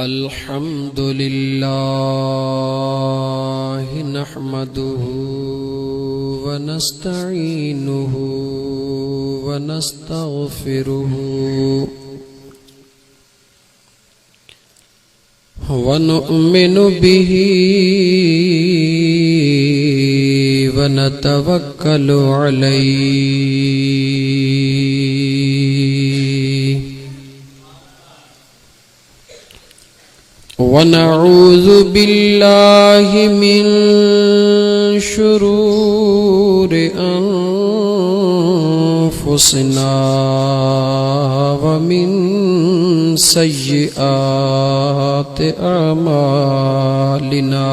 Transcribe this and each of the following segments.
अल्हम्दुलिल्लाह नहमदुहु व नस्तईनुहु व नस्तगफिरुहु व नु'मिनु बिही व नतवक्कलु अलैहि व नऊज़ु बिल्लाहि मिन शुरूरि अंफुसिना व मिन सय्यिआति अमालिना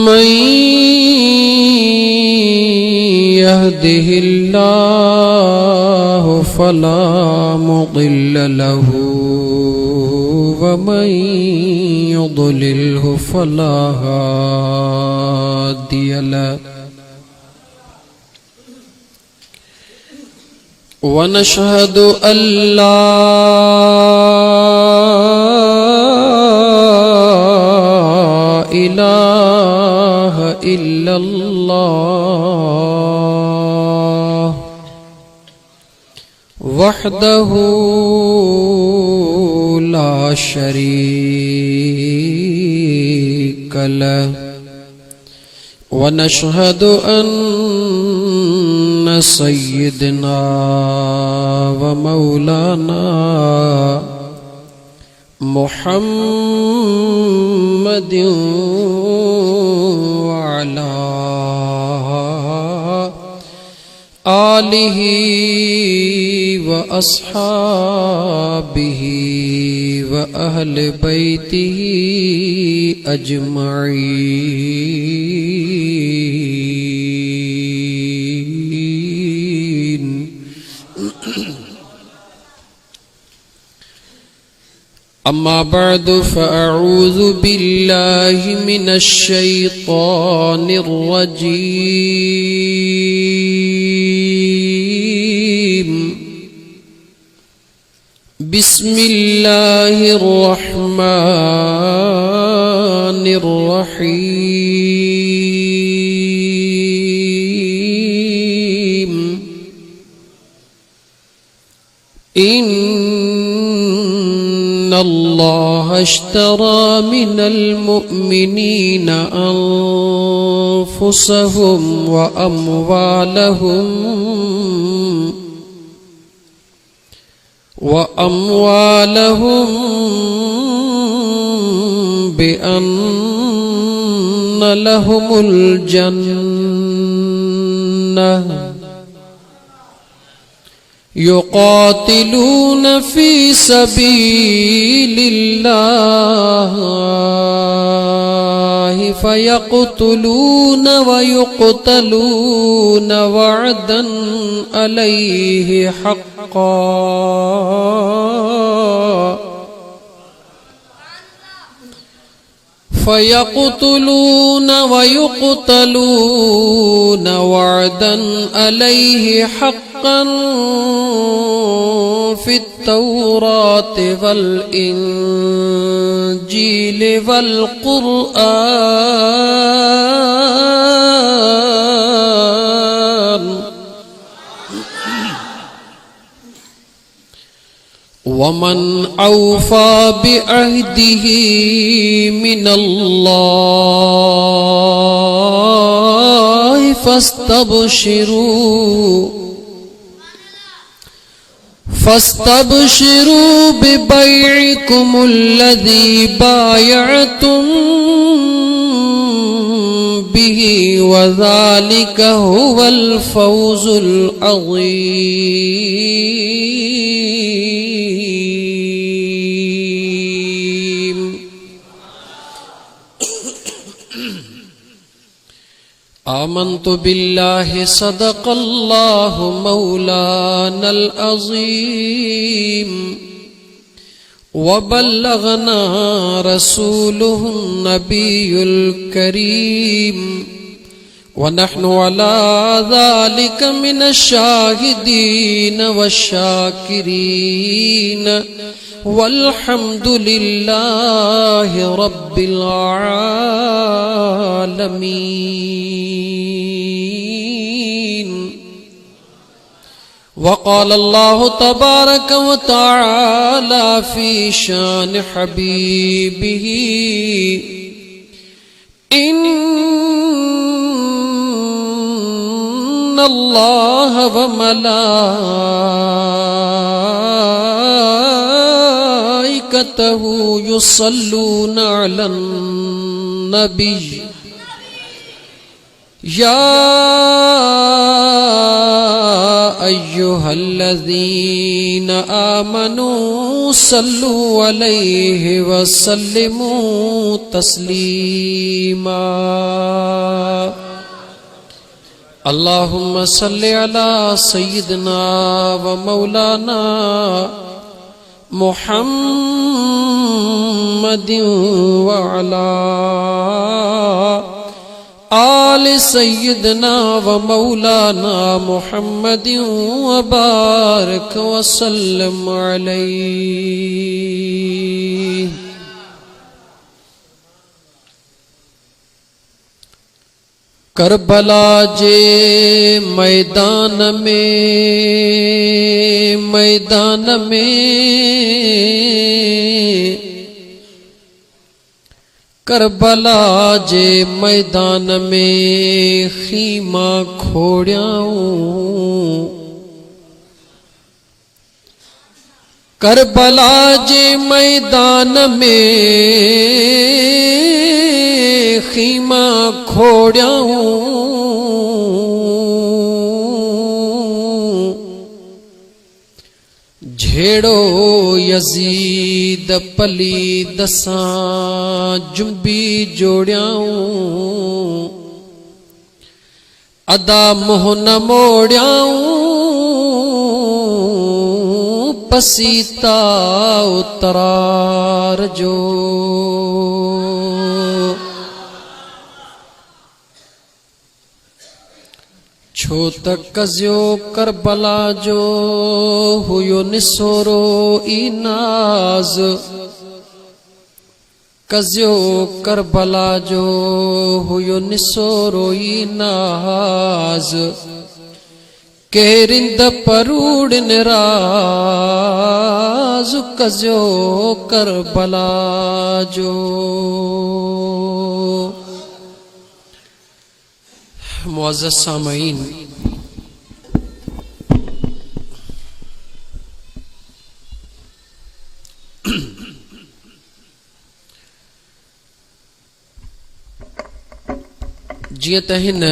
मन यहदिहिल्लाहु फला मुदिल्ल लहु व मन युद्लिल्हु फला हादिय लहु व नशहदु अल्ला इलाहा इल्लल्लाह वहदहु ला शरीक लहु व नशहदु अन्ना सय्यदना व मौलाना मुहम्मदिन व अला आलिहि व अस्हाबिहि व अहले बैतिहि अजमईन। अम्मा बअदु फ़अऊज़ु बिल्लाहि मिनश शैतानिर रजीम। बिस्मिल्लाहिर रहमानिर रहीम। इन्नल्लाह अश्तरा मिनल मुअ्मिनीना अन्फुसहुम व अमवालहुम बिअन्न लहुमुल जन्नह युक़ातिलून फ़ी सबीलिल्लाह फ़यक़्तुलून व युक़्तलून वअदन अलैहि हक़्क़न फ़यक़्तुलून व युक़्तलून वअदन अलैहि हक़्क़न फ़ित तौरात वल इंजील वल क़ुरआन वमन औफ़ा बिअहदिही मिनल्लाहि फस्तबशिरू बिबैइकुमुल्लज़ी बायअतुम बिही वज़ालिका हुवल फ़ौज़ुल अज़ीम। आमन्तु बिल्लाहि सदक़ल्लाहु मौलानल अज़ीम व बल्लगना रसूलुहुन नबियुल करीम वनहनु अला ज़ालिका मिनश्शाहिदीन वश्शाकिरीन वल्हम्दुलिल्लाहि रब्बिल आलमीन। वक़ाल अल्लाहु तबारक व तआला फ़ी शान हबीबिही इन्नल्लाह व मलाइकतहु युसल्लूना अलन नबी या अय्युहल्लज़ीना आमनू सल्लु अलैहि वसल्लिमू तस्लीमा। अल्लाहुम्मा सल्लि अला सय्यिदिना व मौलाना मुहम्मदिन व अला आले सय्यिदना व मौलाना मुहम्मदिन व बारिक व सल्लम अलैहि। करबला जे मैदान में करबला जे मैदान में खीमा खोड़ियाऊं। करबला जे मैदान में खीमा खोड़ियाऊं। झेड़ो यजीद पलीद सां जुंबी जोड़ियाऊं। अदा मोह न मोड़ियाऊं पसीता उतरार जो। छो त कज़ियो करबला जो हुयो निसोरो इनाज़। कज़ियो करबला जो हुयो निसोरो इनाज़। केरिंद परूड़ निराज़ कज़ियो करबला जो। मुअज़्ज़ज़ सामईन, जीअं त हिन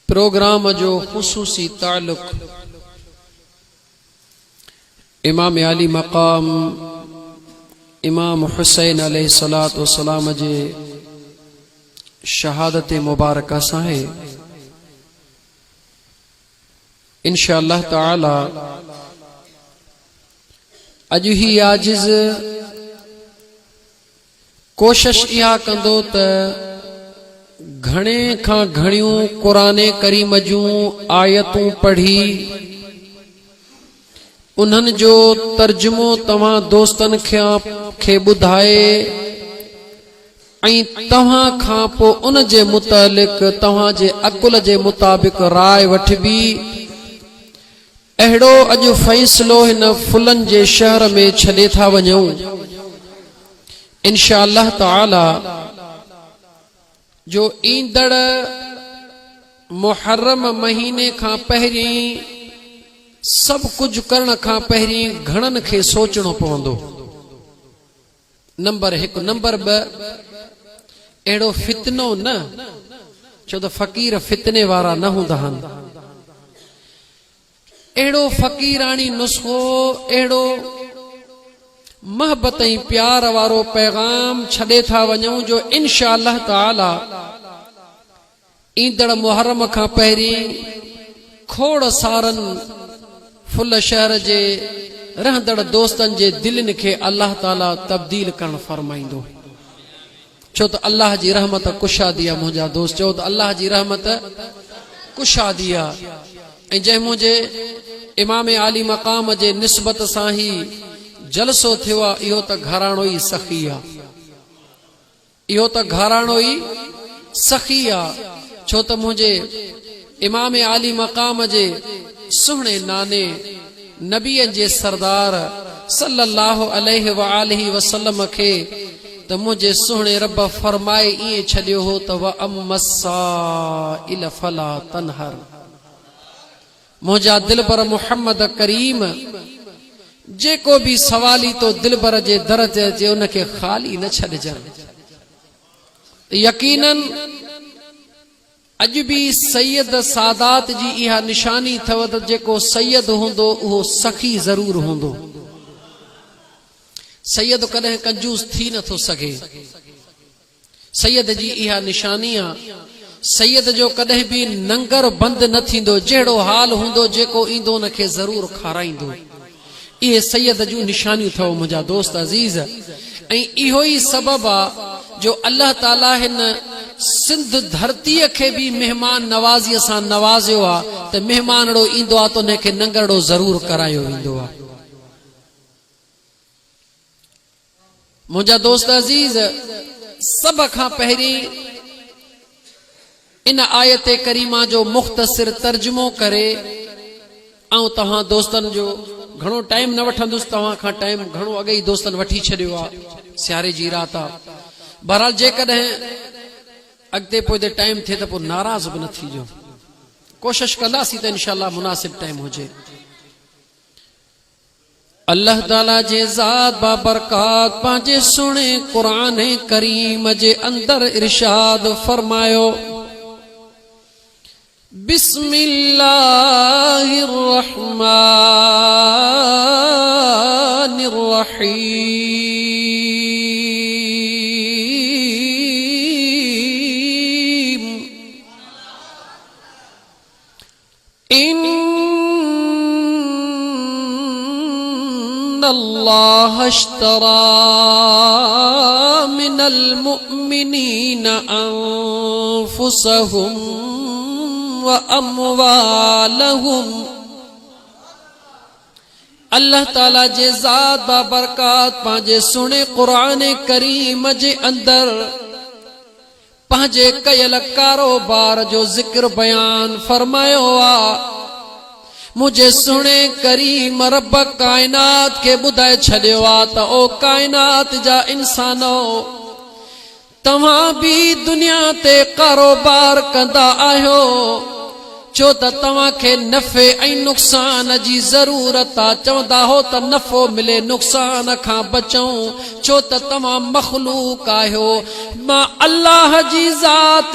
प्रोग्राम जो ख़ुसूसी ताल्लुक़ इमाम आली मक़ाम इमाम हुसैन अलैहिस्सलातु वस्सलाम जे शहादत मुबारक सां है। इंशाअल्लाह ताला अॼु ही आजिज़ कोशिश इहा कंदो त घणे खां घणियूं क़ुरान करीम जूं आयतूं पढ़ी उन्हनि जो तर्जुमो तव्हां दोस्तनि खे ॿुधाए ऐं तव्हां खां पोइ उन जे मुतालिक़ तव्हां जे अकुल जे मुताबिक़ राय वठबी। अहिड़ो अॼु फ़ैसिलो हिन फुलनि जे शहर में छॾे था वञूं। इंशाअल्लाह ताला जो ईंदड़ मुहर्रम महीने खां पहिरीं सब कुछ करण खां पहिरीं घणनि खे सोचणो पवंदो। नंबर 1। नंबर 2, अहिड़ो फितनो न, छो त फ़क़ीर फितने वारा न हूंदा आहिनि। अहिड़ो फ़क़ीरानी नुस्ख़ो, अहिड़ो मोहब्बत ऐं प्यार वारो पैगाम छॾे था वञूं जो इंशाअल्लाह ताला ईंदड़ मुहर्रम खां पहिरीं खोड़ सारनि फुल शहर जे रहंदड़ दोस्तन जे दिलनि खे अल्लाह ताला तब्दील करण फरमाईंदो। छो त अल्लाह जी रहमत कुशादी आहे मुंहिंजा दोस्त, चओ त अल्लाह जी रहमत कुशादी आहे। ऐं जंहिं मुंहिंजे इमाम आली मक़ाम जे निस्बत सां ई जलसो थियो आहे, इहो त घराणो ई सखी आहे, इहो त घराणो ई सखी आहे। छो त मुंहिंजे इमाम आली मक़ाम जे सुहिणे नाने नबीअ जे सरदार सल्लल्लाहु अलैहि व आलिहि वसल्लम खे त मुंहिंजे सुहिणे रब फरमाए ईअं छॾियो हो त व अम्मस्साइल फला तनहर, मुंहिंजा दिलबर मुहम्मद करीम जेको बि सवाली तो दिलबर जे दर ते अचे उनखे ख़ाली न छॾिजनि। यकीनन अॼु बि सैयद सादात जी इहा निशानी अथव त जेको सैयद हूंदो उहो सखी ज़रूर हूंदो। सैयद कॾहिं कंजूस थी नथो सघे, सैयद जी इहा निशानी आहे। सैयद जो कॾहिं बि नंगर बंदि न थींदो, जहिड़ो हाल हूंदो जेको ईंदो उनखे ज़रूर खाराईंदो। इहे सैयद जूं निशानियूं अथव मुंहिंजा दोस्त अज़ीज़। ऐं इहो ई सबबु आहे जो अल्लाह ताला हिन सिंध धरतीअ खे बि महिमान नवाज़ीअ सां नवाज़ियो आहे त महिमानड़ो ईंदो आहे त उनखे नंगड़ो ज़रूर करायो वेंदो आहे। मुंहिंजा दोस्त अज़ीज़, सभ खां पहिरीं इन आयत करीमा जो मुख़्तसिर तर्जुमो करे ऐं तव्हां दोस्तनि जो घणो टाइम न वठंदुसि, तव्हां खां टाइम घणो अॻे ई दोस्तनि वठी छॾियो आहे, सियारे जी रात आहे। बहरहाल जेकॾहिं अॻिते पोइ टाइम थिए त पोइ नाराज़ बि न थीजो, कोशिश कंदासीं त इंशाअल्लाह मुनासिब टाइम हुजे। अल्लाह ताला जे ज़ात बाबरकात पंहिंजे सुहिणे क़ुरान करीम जे अंदर इरशाद फरमायो, बिस्मिल्लाहिर रहमानिर रहीम, इन्नल्लाह अश्तरा मिनल मुअ्मिनीना अनफुसहुम व अमवालहुम। अल्लाह ताला जे ज़ात बाबरकात पंहिंजे सुहिणे क़ुरान करीम जे अंदर पंहिंजे कयल कारोबार जो ज़िक्र बयान फरमायो आहे। मुझे सुहिणे करीम रब काइनात खे ॿुधाए छॾियो आहे त ओ काइनात जा इंसानो, तव्हां बि दुनिया ते कारोबार कंदा आहियो, छो त तव्हांखे नफ़े ऐं नुक़सान जी ज़रूरत आहे। चवंदा हो त नफ़ो मिले नुक़सान खां बचूं, छो त तव्हां मख़लूक आहियो। मां अल्लाह जी ज़ात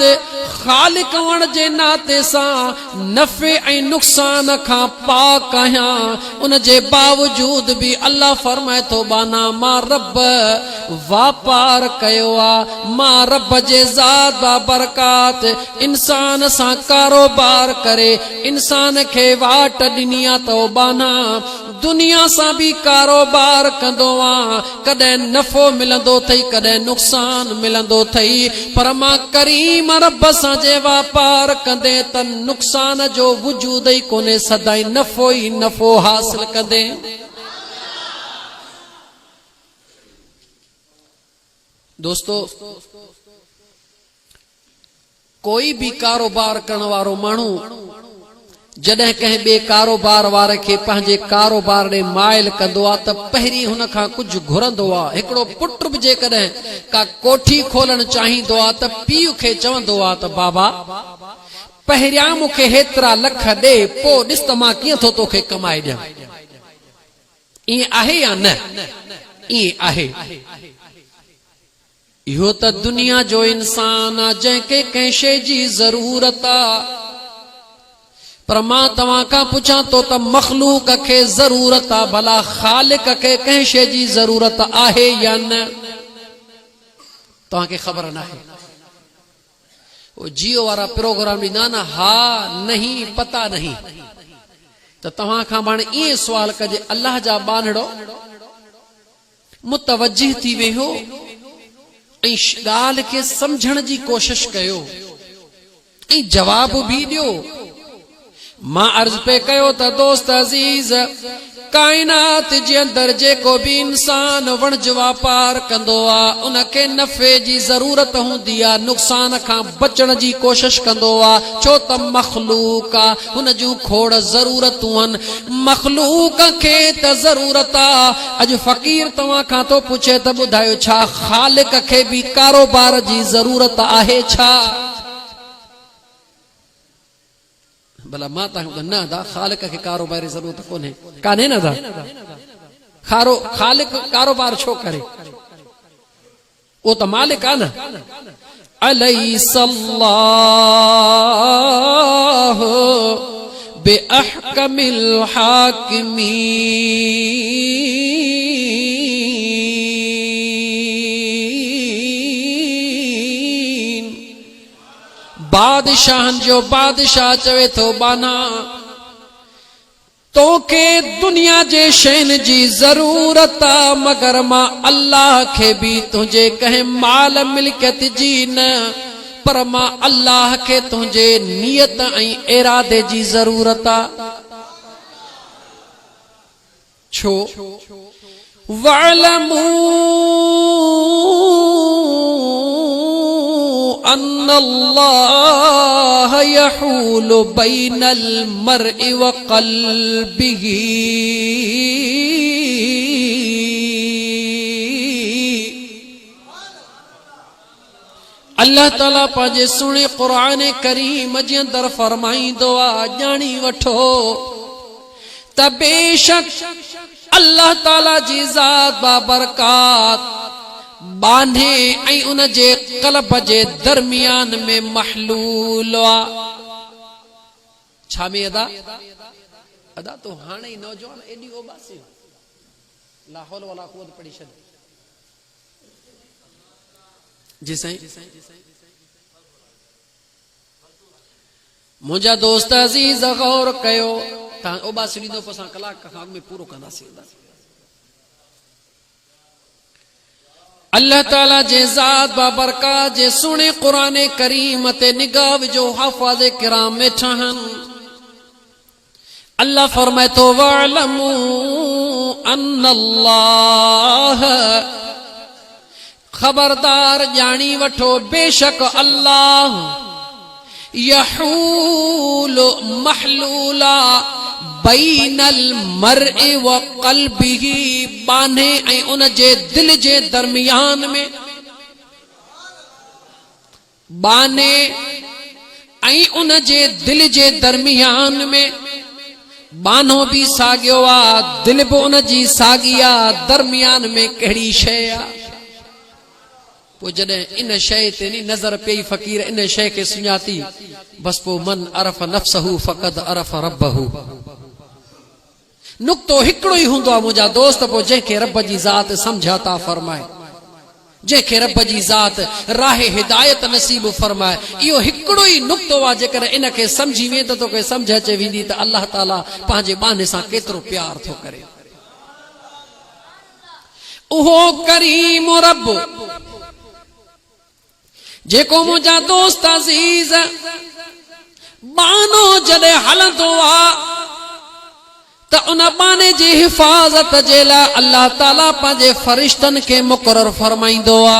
ख़ालिक हुअण जे नाते सां नफ़े ऐं नुक़सान खां पाक आहियां। उन जे बावजूद बि अल्लाह फरमाए थो बाना मां रब वापार कयो आहे, मां रब जे ज़ात बाबरकात इंसान सां कारोबार करे इंसान खे वाट ॾिनी आहे त बाना दुनिया सां बि कारोबार कंदो आहे, कॾहिं नफ़ो मिलंदो अथई कॾहिं नुक़सान मिलंदो अथई, पर मां करीम रब सां जे वापार कंदे त नुक़सान जो वजूद ई कोन्हे, सदाई नफ़ो ई नफ़ो हासिल कंदे। दोस्तो, कोई भी कारोबार करण वारो माण्हू जॾहिं कंहिं ॿिए कारोबार वारे खे पंहिंजे कारोबार ॾे माइल कंदो आहे त पहिरीं हुन खां कुझु घुरंदो आहे। हिकिड़ो पुट बि जेकॾहिं का कोठी खोलणु चाहींदो आहे त पीउ खे चवंदो आहे त बाबा पहिरियां मूंखे हेतिरा लख ॾे, पोइ ॾिस त मां कीअं थो तोखे कमाए ॾियां। ईअं आहे या न? ईअं आहे। इहो त दुनिया जो इंसान आहे जंहिंखे कंहिं शइ जी ज़रूरत आहे, पर मां तव्हां खां पुछां थो त मख़लूक खे ज़रूरत आहे, भला ख़ालिक खे कंहिं शइ जी ज़रूरत आहे या न? तव्हांखे ख़बर न आहे। वो जियो वारा प्रोग्राम ॾींदा न, हा नहीं पता नहीं, त त तव्हां खां हाणे ईअं सुवाल कजे अल्लाह जा बानड़ो मुतवज्जिह थी वियो ऐं ॻाल्हि खे समझण जी कोशिश कयो ऐं जवाब भी ॾियो। मां अर्ज़ पे कयो त दोस्त अज़ीज काइनात जे अंदर जेको भी इंसान वणज वापार कंदो आ उनखे नफ़े जी ज़रूरत हूंदी आ, नुक़सान खां बचण जी कोशिश कंदो आ, छो त मखलूक आ, हुन जूं खोड़ ज़रूरतूं आहिनि। मखलूक खे त ज़रूरत आ। अॼु फ़कीर तव्हां खां तो पुछे त ॿुधायो छा ख़ालिक खे भी कारोबार जी ज़रूरत आहे छा? भला मां तव्हांखे न दा ख़ालिक खे कारोबार जी ज़रूरत कान्हे न दा ख़ालिक कारोबार छो करे? वो तो मालिक आ न। अलैसल्लाहु बिअहकमिल हाकिमीन। बादशाहन जो बादशाह चवे तो बाना तोखे दुनिया जे शैन जी जरूरत आ, मगर मां अल्लाह खे भी तुझे कहे माल मिल्कियत जी न, पर मां अल्लाह के तुझे नियत ऐं इरादे जी जरूरत आ। छो? वअलमू अन्नल्लाह यहूलु बैनल मर्इ व क़ल्बिही। अल्लाह ताला पंहिंजे सुहिणे क़ुरान करीम जे अंदर फरमाईंदो आ, ॼाणी वठो त बेशक अल्लाह ताला जी ज़ात बाबरकात बांधे ऐं उन जे क़ल्ब जे दरमियान में महलूल आ। छा में अदा? अदा तो हाणे ही नौजवान एडी ओबासी ला हौल वला कुव्वत पढ़ी छॾ। जी साईं। मुंहिंजा दोस्त अज़ीज़ गौर कयो, तव्हां ओबासी ॾींदो पोइ असां कलाक खां अॻु में पूरो कंदासीं। अल्लाह ताला जे ज़ात बाबरकात जे सुहिणे क़ुरान करीम ते निगाह जो हाफ़िज़ किराम वेठा आहिनि। अल्लाह फरमाए तो वअलमू अन्नल्लाह, खबरदार ॼाणी वठो बेशक अल्लाह यहूलु महलूला बैनल मर्इ व क़ल्बिही, बान्हे ऐं उन जे दिल जे दरमियान में, बान्हे ऐं उन जे दिल जे दरमियान में। बानो भी साॻियो आ, दिल भी उन जी साॻी आ, दरमियान में कहिड़ी शइ आ? पोइ जॾहिं इन शइ ते नी नज़र पई फ़कीर इन शइ खे सुञाती, बस पोइ मन अरफ़ नफ़्सहू फ़क़द अरफ़ रब्बहू। नुक्तो हिकिड़ो ही हूंदो आहे मुंहिंजा दोस्त, पोइ जंहिंखे रब जी ज़ात सम्झ अता फरमाए, जंहिंखे रब जी ज़ात राह हिदायत नसीब फरमाए, इहो हिकिड़ो ही नुक्तो आहे। जेकर इन खे सम्झी वें त तोखे सम्झ अचे वेंदी त अल्लाह ताला पंहिंजे बाने सां केतिरो प्यार थो करे। उहो करीम रब जेको मुंहिंजा दोस्त अज़ीज़ बानो जॾहिं हलंदो आ त उन बाने जी हिफ़ाज़त जे लाइ अल्लाह ताला पंहिंजे फ़रिश्तनि खे मुक़रर फरमाईंदो आ।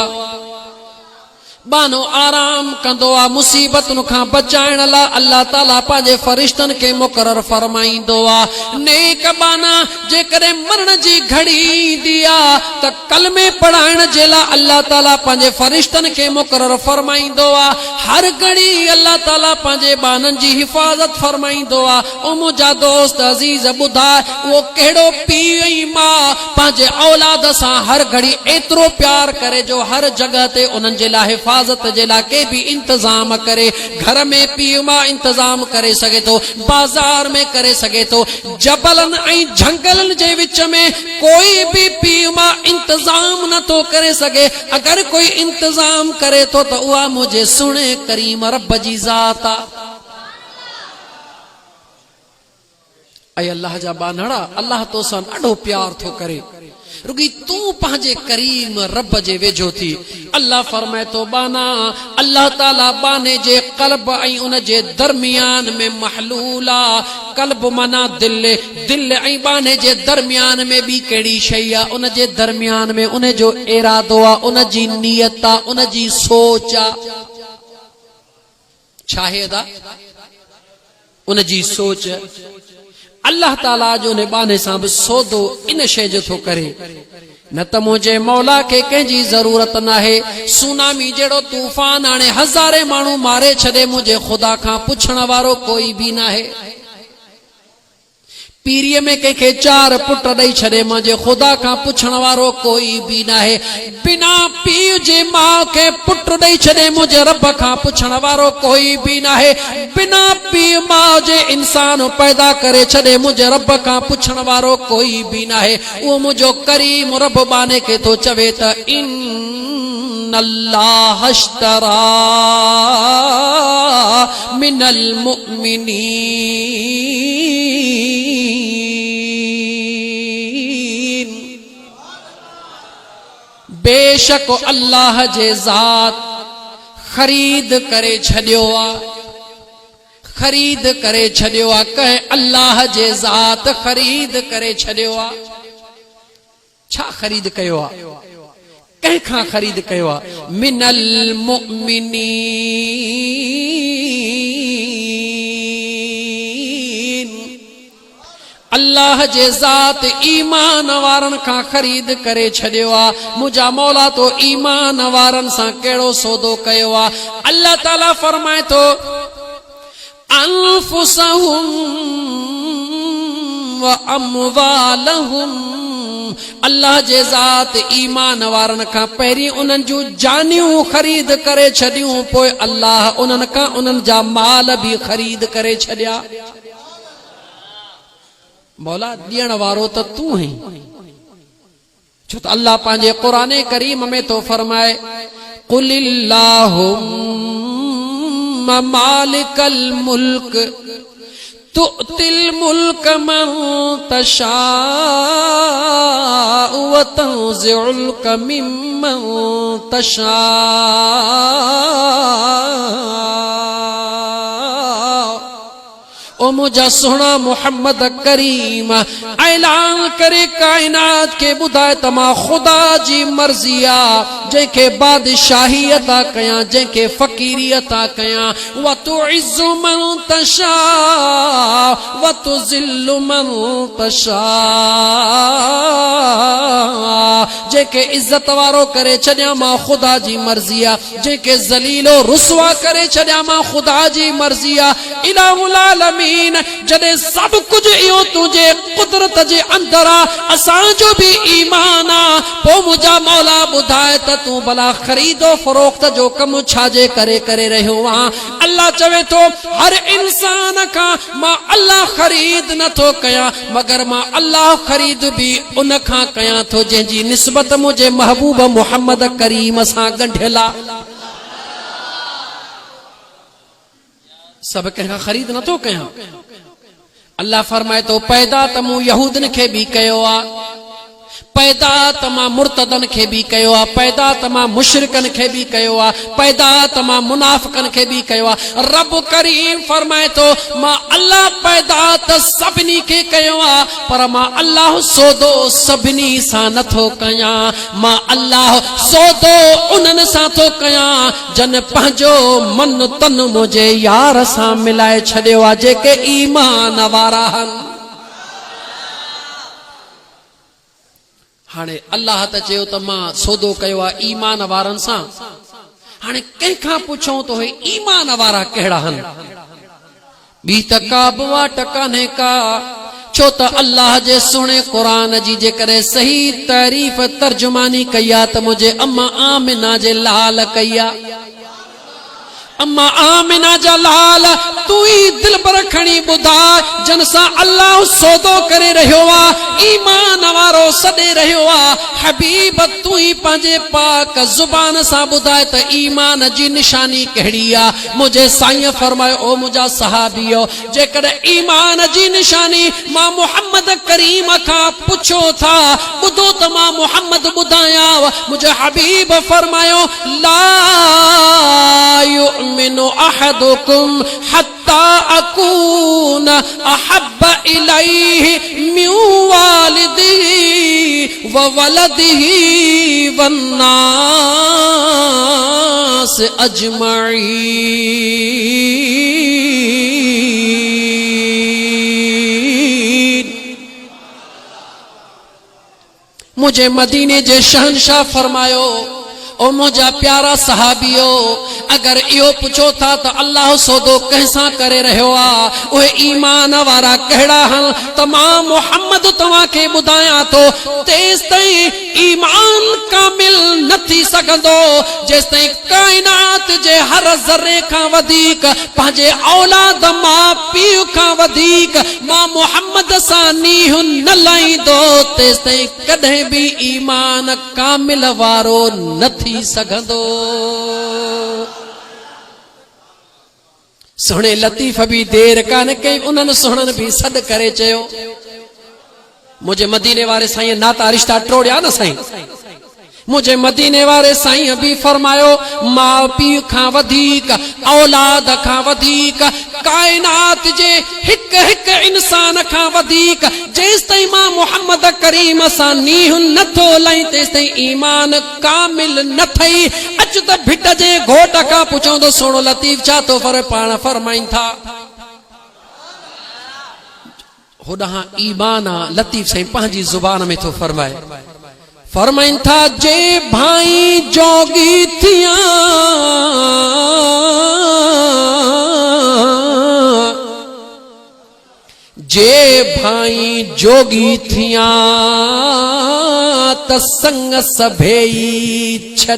बानो आराम कंदो आ, मुसीबतुनि खां बचाइण लाइ अल्लाह ताला पंहिंजे फ़रिश्तनि खे मुक़रर फरमाईंदो आ। नेक बाना जेकॾहिं मरण जी घड़ी ईंदी आ त कलमे पढ़ाइण जे लाइ अल्लाह ताला पंहिंजे फ़रिश्तनि खे मुक़रर फरमाईंदो आ। हर घड़ी अल्लाह ताला पंहिंजे बाननि जी हिफ़ाज़त फरमाईंदो आ। ओ मुंहिंजा दोस्त अज़ीज़ ॿुधाए, उहो कहिड़ो पीउ ऐं माउ पंहिंजे औलाद सां हर घड़ी एतिरो प्यार करे जो हर जगह ते उन्हनि जे लाइ हिफ़ाज़त जे लाइ के भी इंतजाम करे। घर में पीउ मां इंतजाम करे सघे थो, बाज़ार में करे सघे थो, जबलनि ऐं झंगलनि जे विच में कोई भी पीउ मां इंतजाम नथो करे सघे। अगर कोई इंतजाम करे थो त उहा मुंहिंजे सुहिणे करीम रब जी ज़ात आ। ऐं अल्लाह जा बानड़ा अल्लाह तो सां ॾाढो प्यार थो करे रुगी तू पंहिंजे करीम रब जे वेझो थी। अल्लाह फरमाए तो बाना अल्लाह ताला बाने जे कल्ब ऐं उन जे दरमियान में महलूला कल्ब माना दिल दिल ऐं बाने जे दरमियान में बि कहिड़ी शइ आहे उन जे दरमियान में उन जो इरादो आहे उन जी नियत आहे उन जी सोच आहे छा आहे अदा उन जी सोच अल्लाह ताला जो ने बाने सां बि सौदो इन शइ जो थो करे न त मुंहिंजे मौला खे कंहिंजी ज़रूरत नाहे सुनामी जहिड़ो तूफ़ान हाणे हज़ारे माण्हू मारे छॾे मुंहिंजे ख़ुदा खां पुछण वारो कोई बि नाहे पीरीअ में कंहिंखे 4 पुट ॾेई छॾे मुंहिंजे ख़ुदा खां पुछण वारो कोई बि नाहे बिना पीउ जे माउ खे पुट ॾेई छॾे मुंहिंजे रब खां पुछण वारो कोई बि नाहे बिना पीउ माउ जे इंसान पैदा करे छॾे मुंहिंजे रब खां पुछण वारो कोई बि नाहे उहो मुंहिंजो करीम रब बाने खे थो चवे त इन अल्लाह अश्तरा मिनल मुमिनीन बेशक अल्लाह जे ज़ात खरीद करे छॾियो आहे खरीद करे छॾियो आहे कंहिं अल्लाह जे ज़ात खरीद करे छॾियो आहे छा खरीद कयो आहे कंहिंखां खरीद कयो आहे मिनल मुमिनीन अल्लाह जे ज़ात ईमान वारन खां खरीद करे छॾियो आहे मुंहिंजा मौला तो ईमान वारन सां कहिड़ो सौदो कयो आहे अल्लाह ताला फरमाए थो अनफुसहुम व अमवालहुम अल्लाह जे ज़ात ईमान वारन खां पहिरीं उन्हनि जूं जानियूं खरीद करे छॾियूं पोइ अल्लाह उन्हनि खां उन्हनि जा माल बि खरीद करे छॾिया मौला ॾियण वारो त तू आहीं छो त अल्लाह पंहिंजे क़ुरान करीम में तो फरमाए कुलिल्लाहुम्मा मालिकल मुल्क तुअतिल मुल्क मन तशा व तंज़िउल मिम्मन तशा ओ मुझा सोना मोहम्मद करीम ऐलान करे कायनात के बुधाए तमा खुदा जी मर्जी आ जंहिंखे बादशाही अता कयां जंहिंखे फ़क़ीरी अता कयां व तुइज़्ज़ु मन तशा व तुज़िल्लु मन तशा जंहिंखे इज्जत वारो करे छॾियां मां खुदा जी मर्जी आ जंहिंखे ज़लीलो रुसवा करे छॾियां मां खुदा जी मर्जी आ इलाहुल आलमीन जॾहिं सभु कुझु इहो तुंहिंजे कुदरत जे अंदर आहे असांजो बि ईमान आहे पोइ मुंहिंजा मौला ॿुधाए त तूं भला ख़रीदो फ़रोख्त जो कमु छाजे करे करे रहियो आहे अल्लाह चवे थो हर इंसान खां मां अल्लाह ख़रीद नथो कयां मगर मां अल्लाह ख़रीद बि उन खां कयां थो जंहिंजी निस्बत मुंहिंजे महबूब मुहम्मद करीम सां ॻंढियल आहे सब कंहिंखां खरीद नथो कयां अल्लाह फरमाए तो पैदा त मूं यहूदन खे बि कयो आहे पैदा तमाम मुर्तदन के भी कयो आ पैदा तमाम मुशरिकन के भी कयो आ पैदा तमाम मुनाफिकन के भी कयो आ रब करीम फरमाए तो मां अल्लाह पैदा त सबनी के कयो आ पर मां अल्लाह सौदो सबनी सा नथो कया मां अल्लाह सौदो उनन सा तो कया जन पंहिंजो मन तन मुझे यार सा मिलाए छड़ियो आ जेके ईमान वारा हन हाणे अल्लाह त चयो त मां सौदो कयो आहे ईमान वारनि सां हाणे कंहिंखां पुछूं तो हे ईमान वारा कहिड़ा हन ॿी त का बि वाट कान्हे का छो त अल्लाह जे सुहिणे क़ुरान जी जेकॾहिं सही तारीफ़ तर्जुमानी कई आहे त मुंहिंजे अम्मा आमिना जे लाल कई आहे अम्मा आमिना जलाल तू ही दिल पर खणी बुधा जनसा अल्लाह सौदो करे रहियो आ ईमान वारो सदे रहियो आ हबीब तू ही पंहिंजे पाक जुबान सां बुधाए त ईमान जी निशानी कहिड़ी आ मुझे साईं फरमायो ओ मुंहिंजा सहाबियो जेकॾहिं ईमान जी निशानी मां मोहम्मद करीम खां पुछो था ॿुधो त मां मोहम्मद ॿुधायां मुंहिंजो हबीब फरमायो ला युमिनु अहदुकुम हत्ता अकून अहब्ब इलैहि मिन वालिदिही व वलदिही वन्नास अजमईन। मुझे मदीने जे शहंशाह फरमायो ओ मुझा प्यारा सहाबियो अगर इहो पुछो था तो अल्लाह सौदो कैसा करे रहियो आ उहे ईमान वारा कहिड़ा हन त मां मोहम्मद तव्हां खे ॿुधायां थो तेस ताईं ईमान कामिल न थी सघंदो जेस ताईं काइनात जे हर ज़र्रे खां वधीक पंहिंजे औलाद मां पीउ खां वधीक मां मोहम्मद सां नीहु न लाईंदो तेस ताईं कॾहिं बि ईमान कामिल वारो न थी सघंदो। सुहिणे लतीफ़ भी देर कान कई उन्हनि सुहिणनि भी सॾु करे चयो मुझे मदीने वारे साईं नाता रिश्ता टोड़िया न साईं मुझे मदीने वारे साईं भी फरमायो मां पीउ खां वधीक औलाद खां वधीक कायनात जे हिक हिक इंसान खां वधीक जेस ताईं मां मोहम्मद करीम सां नीहु नथो लई तेस ताईं ईमान कामिल न थई अच त भिट जे घोट खां पुछो तो सोनो लतीफ छा तो पाण फरमाइन था होॾां ईमान आ लतीफ साईं पंहिंजी ज़ुबान में तो फरमाए फरमाइन था जे भाई जोगी थिया जे भाई जोगी थिया त संग सभेई छॾ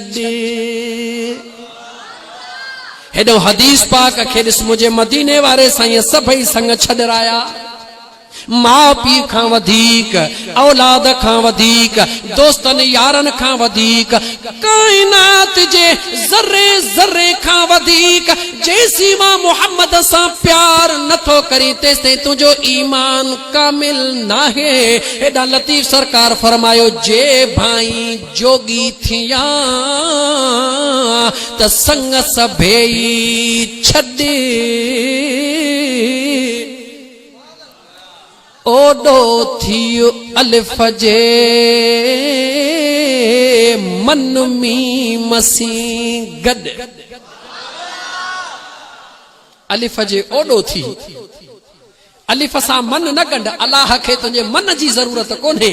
हेॾो हदीस पाक खे ॾिस मुझे मदीने वारे साईं सभई संग छॾराया मां पीउ खां वधीक औलाद खां वधीक दोस्तनि यारनि खां वधीक काइनात जे ज़र्रे ज़र्रे खां वधीक जेसी मां मोहम्मद सां प्यार नथो करी तेस ताईं तुंहिंजो ईमान कामिल नाहे। हेॾा लतीफ़ सरकार फरमायो जे भाई जोगी थिया त संग सभेई छॾ ओडो थियो अलिफ जे मन मी मसी गड अलिफ जे ओडो थी अलिफ सां मन न गंढ अल्लाह खे तुंहिंजे मन जी ज़रूरत कोन्हे।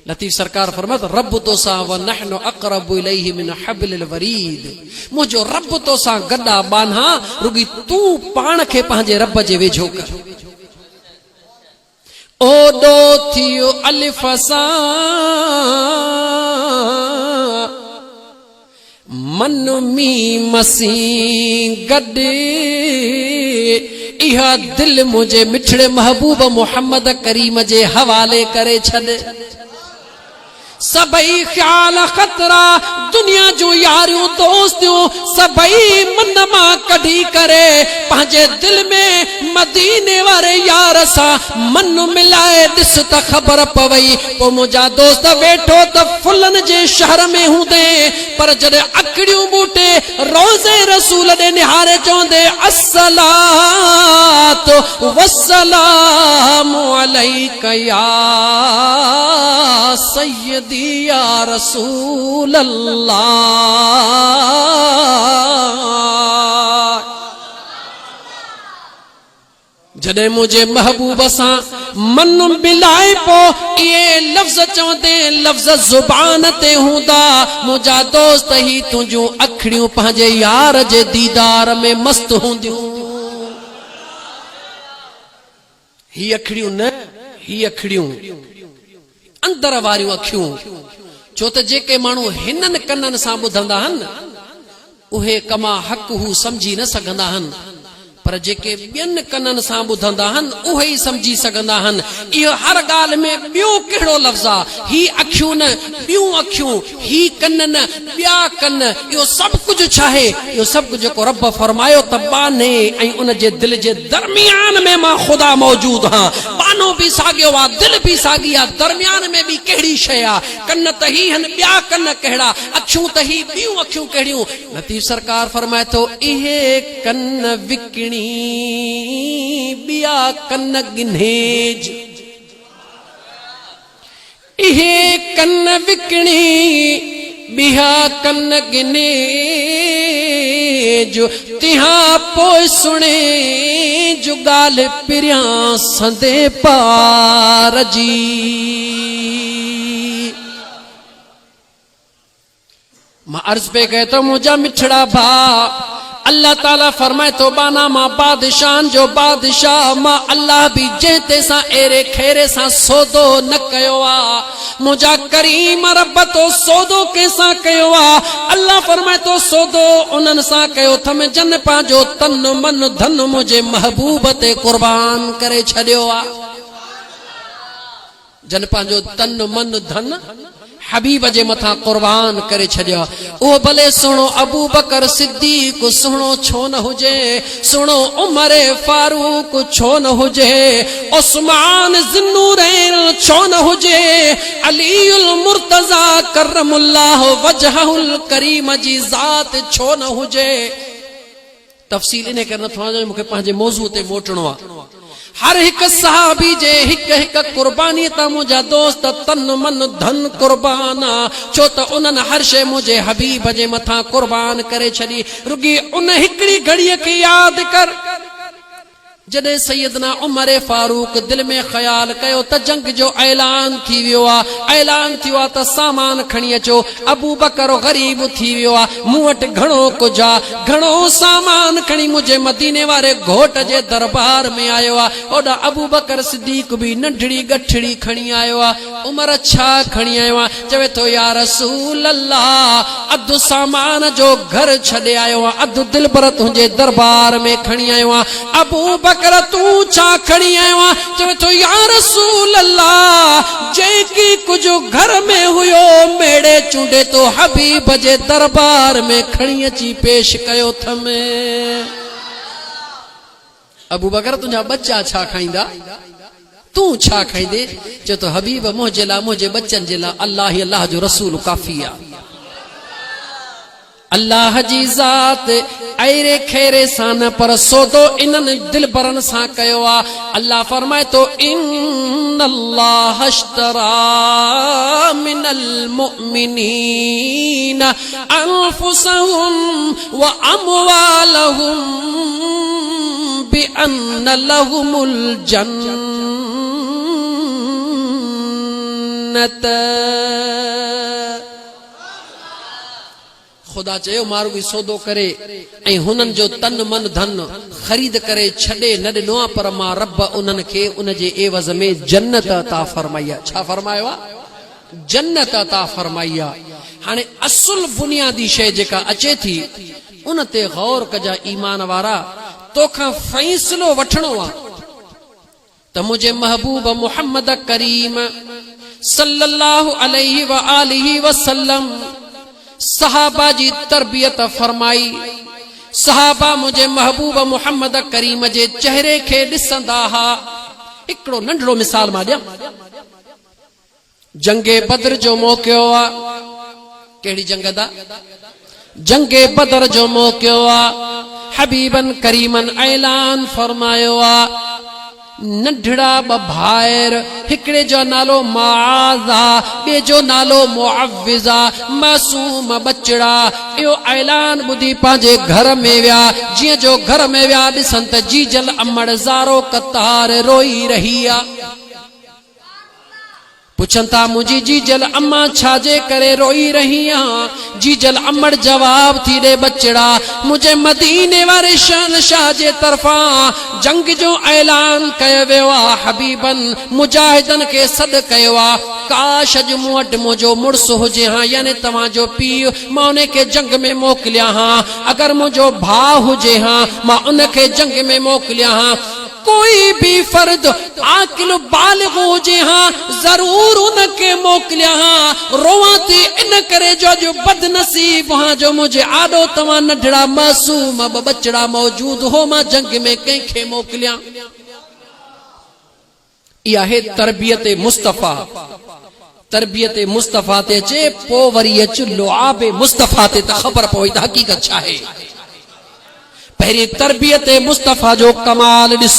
लतीफ़ सरकार फरमात रब तो सा व नहनु अक़रबु इलैहि मिन हब्लिल वरीद मुंहिंजो रब तो सां गॾा बान्हा रुगी तूं पाण खे पंहिंजे रब जे वेझो कर। ओडो थियो अलिफ सां मन मी मसी गड इहा दिल मुझे मिठड़े महबूब मोहम्मद करीम जे हवाले करे छॾ सबई ख्याल खतरा दुनिया जो यारियों दोस्तियों सबई मन मां कढी करे पंहिंजे दिल में मदीने वारे यार सां मन मिलाए ॾिस त ख़बर पवई पोइ मुंहिंजा दोस्त वेठो त फुलनि जे शहर में हूंदे पर जॾहिं अकड़ियूं बूटे रोज़े रसूल ॾे निहारे चवंदे अस्सलातु वस्सलामु अलैका या सय्यदी या रसूल अल्लाह। जॾहिं मुझे महबूब सां मन मिलाए पो ये लफ्ज़ चवंदे लफ्ज़ ज़ुबान ते हूंदा मुंहिंजा दोस्त ही तुंहिंजूं अखड़ियूं पंहिंजे यार जे दीदार में मस्त हूंदियूं। ही अखड़ियूं न ही अखड़ियूं अंदर वारियूं अखियूं छो त जेके माण्हू हिननि कननि सां ॿुधंदा आहिनि उहे कमा हक़ हू समझी न सघंदा हन, पर जेके ॿियनि कननि सां ॿुधंदा हन उहे ई समझी सघंदा हन। इहो हर ॻाल्हि में ॿियो कहिड़ो लफ़्ज़ आहे, ही अखियूं न ॿियूं अखियूं, ही कन न ॿिया कन, इहो सभु कुझु छा आहे? इहो सभु कुझु जेको रब फरमायो त बाने ऐं उन जे दिलि जे दरमियान में मां ख़ुदा मौजूद आहियां। बानो बि साॻियो आहे, दिलि बि साॻी आहे, दरमियान में बि कहिड़ी शइ आहे? कन त ही हन, ॿिया कन कहिड़ा? अखियूं त ही, ॿियूं अखियूं कहिड़ियूं? लतीफ़ सरकार फरमाए थो, इहे कन विकिणी ॿिया कन गिन्हेज, इहे कन विकिणी ॿिया कन गिन्हेज, तिहां पोइ सुणे जो ॻाल्हि पिरियां संदे पार जी। मां अर्ज़ पे कहे तो मुंहिंजा मिठड़ा भाउ, अल्लाह ताला फरमाए तो बाना मां बादशाह जो बादशाह मां अल्लाह भी जंहिं सां एरे खेरे सां सौदो न कयो आ। मुंहिंजा करीम रब तो सौदो कंहिंसां कयो आ। अल्लाह फरमाए तो सौदो उन्हनि सां कयो थम जन पंहिंजो तन मन धन मुंहिंजे महबूब ते कुर्बान करे छॾियो आ। जन पंहिंजो तन मन धन हबीब जे मथा कुर्बान करे छॾियो। उहो भले सुहिणो अबू बकर सिद्दीक सुहिणो छो न हुजे, सुहिणो उमर फारूक छो न हुजे, उस्मान ज़ुन्नूरैन छो न हुजे, अलीउल मुर्तज़ा करमुल्लाह वजहुल करीम जी ज़ात छो न हुजे। तफ़सील इन करे नथो वञा, मूंखे पंहिंजे मौज़ू ते मोटणो आहे। हर एक सहाबी जे हिक हिक कुर्बानी ता मुंहिंजा दोस्त तन मन धन कुर्बान आ, छो त उन्हनि हर शइ मुंहिंजे हबीब जे मथां कुर्बान करे छॾी। रुगी उन हिकिड़ी घड़ीअ खे यादि कर जॾहिं सैयदना उमर फारूक दिल में ख्याल कयो त जंग जो ऐलान थी वियो आहे, ऐलान थियो आहे त सामान खणी अचो। अबू बकर ग़रीब थी वियो आहे, मूं वटि घणो कुझु आहे, घणो सामान खणी मुंहिंजे मदीने वारे घोट जे दरबार में आयो आहे। ओॾा अबू बकर सिद्दीक बि नंढड़ी गठड़ी खणी आयो आहे। उमर छा खणी आयो आहे? चवे थो या रसूल अल्लाह, अधु सामान जो घर छॾे आयो आहे, अधु दिलबर तुंहिंजे दरबार में खणी आयो आहे। अबू बकर तू छा खणी आयो आहे? चवे थो या रसूल अल्लाह, जेकी कुझु घर में हुयो मेड़े चूंडे तो हबीब जे दरबार में खणी अची पेश कयो थमे। अबू बकर तुंहिंजा बच्चा छा खाईंदा, तू छा खाईंदे? चवे थो हबीब मुंहिंजे लाइ मुंहिंजे बच्चनि जे लाइ अल्लाह ही अल्लाह जो रसूल काफ़ी आहे। अल्लाह जी ज़ात ऐरे खेरे सां न पर सौदो इन्हनि दिलबरनि सां कयो आहे। अल्लाह फरमाए तो इन्नल्लाह अश्तरा मिनल मुअमिनीन अनफुसहुम व अमवालहुम बिअन्न लहुमुल जन्नत। खुदा चयो मारू बि सौदो करे ऐं हुननि जो तन मन धन ख़रीद करे छॾे न ॾिनो आहे, पर मां रब उन्हनि खे उन जे एवज़ में जन्नत अता फरमाई आहे। छा फरमायो आहे? जन्नत अता फरमाई आहे। हाणे असुल बुनियादी शइ जेका अचे थी उन ते गौर कजा ईमान वारा, तोखां फ़ैसिलो वठणो आहे त मुंहिंजे महबूब मुहम्मद करीम सल्लल्लाहु अलैहि व आलिहि वसल्लम सहाबा जी तरबियत फरमाई। सहाबा मुंहिंजे महबूब मुहम्मद करीम जे चेहरे खे ॾिसंदा हा। हिकिड़ो नंढड़ो मिसाल मां ॾियां। जंगे बदर जो मौक़ियो आहे। कहिड़ी जंग दा? जंगे बदर जो मौक़ियो आहे। हबीबन करीमन ऐलान फरमायो आहे, नंढड़ा ब भाइर, हिकिड़े जो नालो मुआज़ा, ॿिए जो नालो मुअव्विज़ा, मासूम बचड़ा, इहो ऐलान ॿुधी पंहिंजे घर में विया। जीअं जो घर में विया ॾिसनि त जीजल अमड़ ज़ारो कतार रोई रही आहे। पुछन था मुझी जीजल अम्मा छाजे करे रोई रही जीजल अम्मड़ जवाब थी दे बचड़ा मुझे मदीने वारे शहंशाह जे तरफा जंग जो ऐलान कयो वियो आ हबीबन मुजाहिदन के सद कयो आ काश अज मूं वटि मुंहिंजो मुड़स हुजे हां यानी तव्हांजो पीउ मां उन खे जंग में मोकिलिया हां अगर मुंहिंजो भाउ हुजे हां मां उन खे जंग में मोकिलिया हां कोई भी फर्द आकिल बालिग हुजे हां जरूर उनके मोकिलिया हां रोवां थी इन करे जो बदनसीब हां जो मुझे आडो तव्हां नंढड़ा मासूम बचड़ा मौजूद हो मां जंग में कंहिंखे मोकिलिया इहा है तरबियत मुस्तफा तरबियत मुस्तफा ते अचे पोइ वरी अच लुआब मुस्तफा ते त ख़बर पवई त हक़ीक़त छा आहे पहरी तरबियत मुस्तफा जो कमाल दिस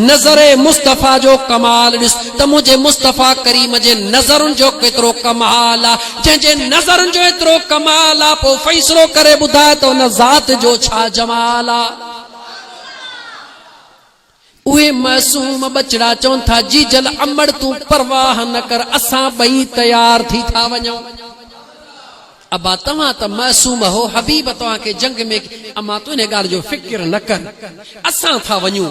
नजर मुस्तफा जो कमाल दिस त मुझे मुस्तफा करीम जे नजरुन जो केतरो कमाल आ जे नजरुन जो एतरो कमाल आ पो फैसलो करे बुधाए तो न जात जो छा जमाल आ उहे मासूम बचड़ा चवन था जीजल अमड़ तू परवाह न कर असा बई तैयार थी था वणो अबा तव्हां त मासूम हो हबीब तव्हां के जंग में अमा तू इन ॻाल्हि जो फिक्र न कर असां था वञूं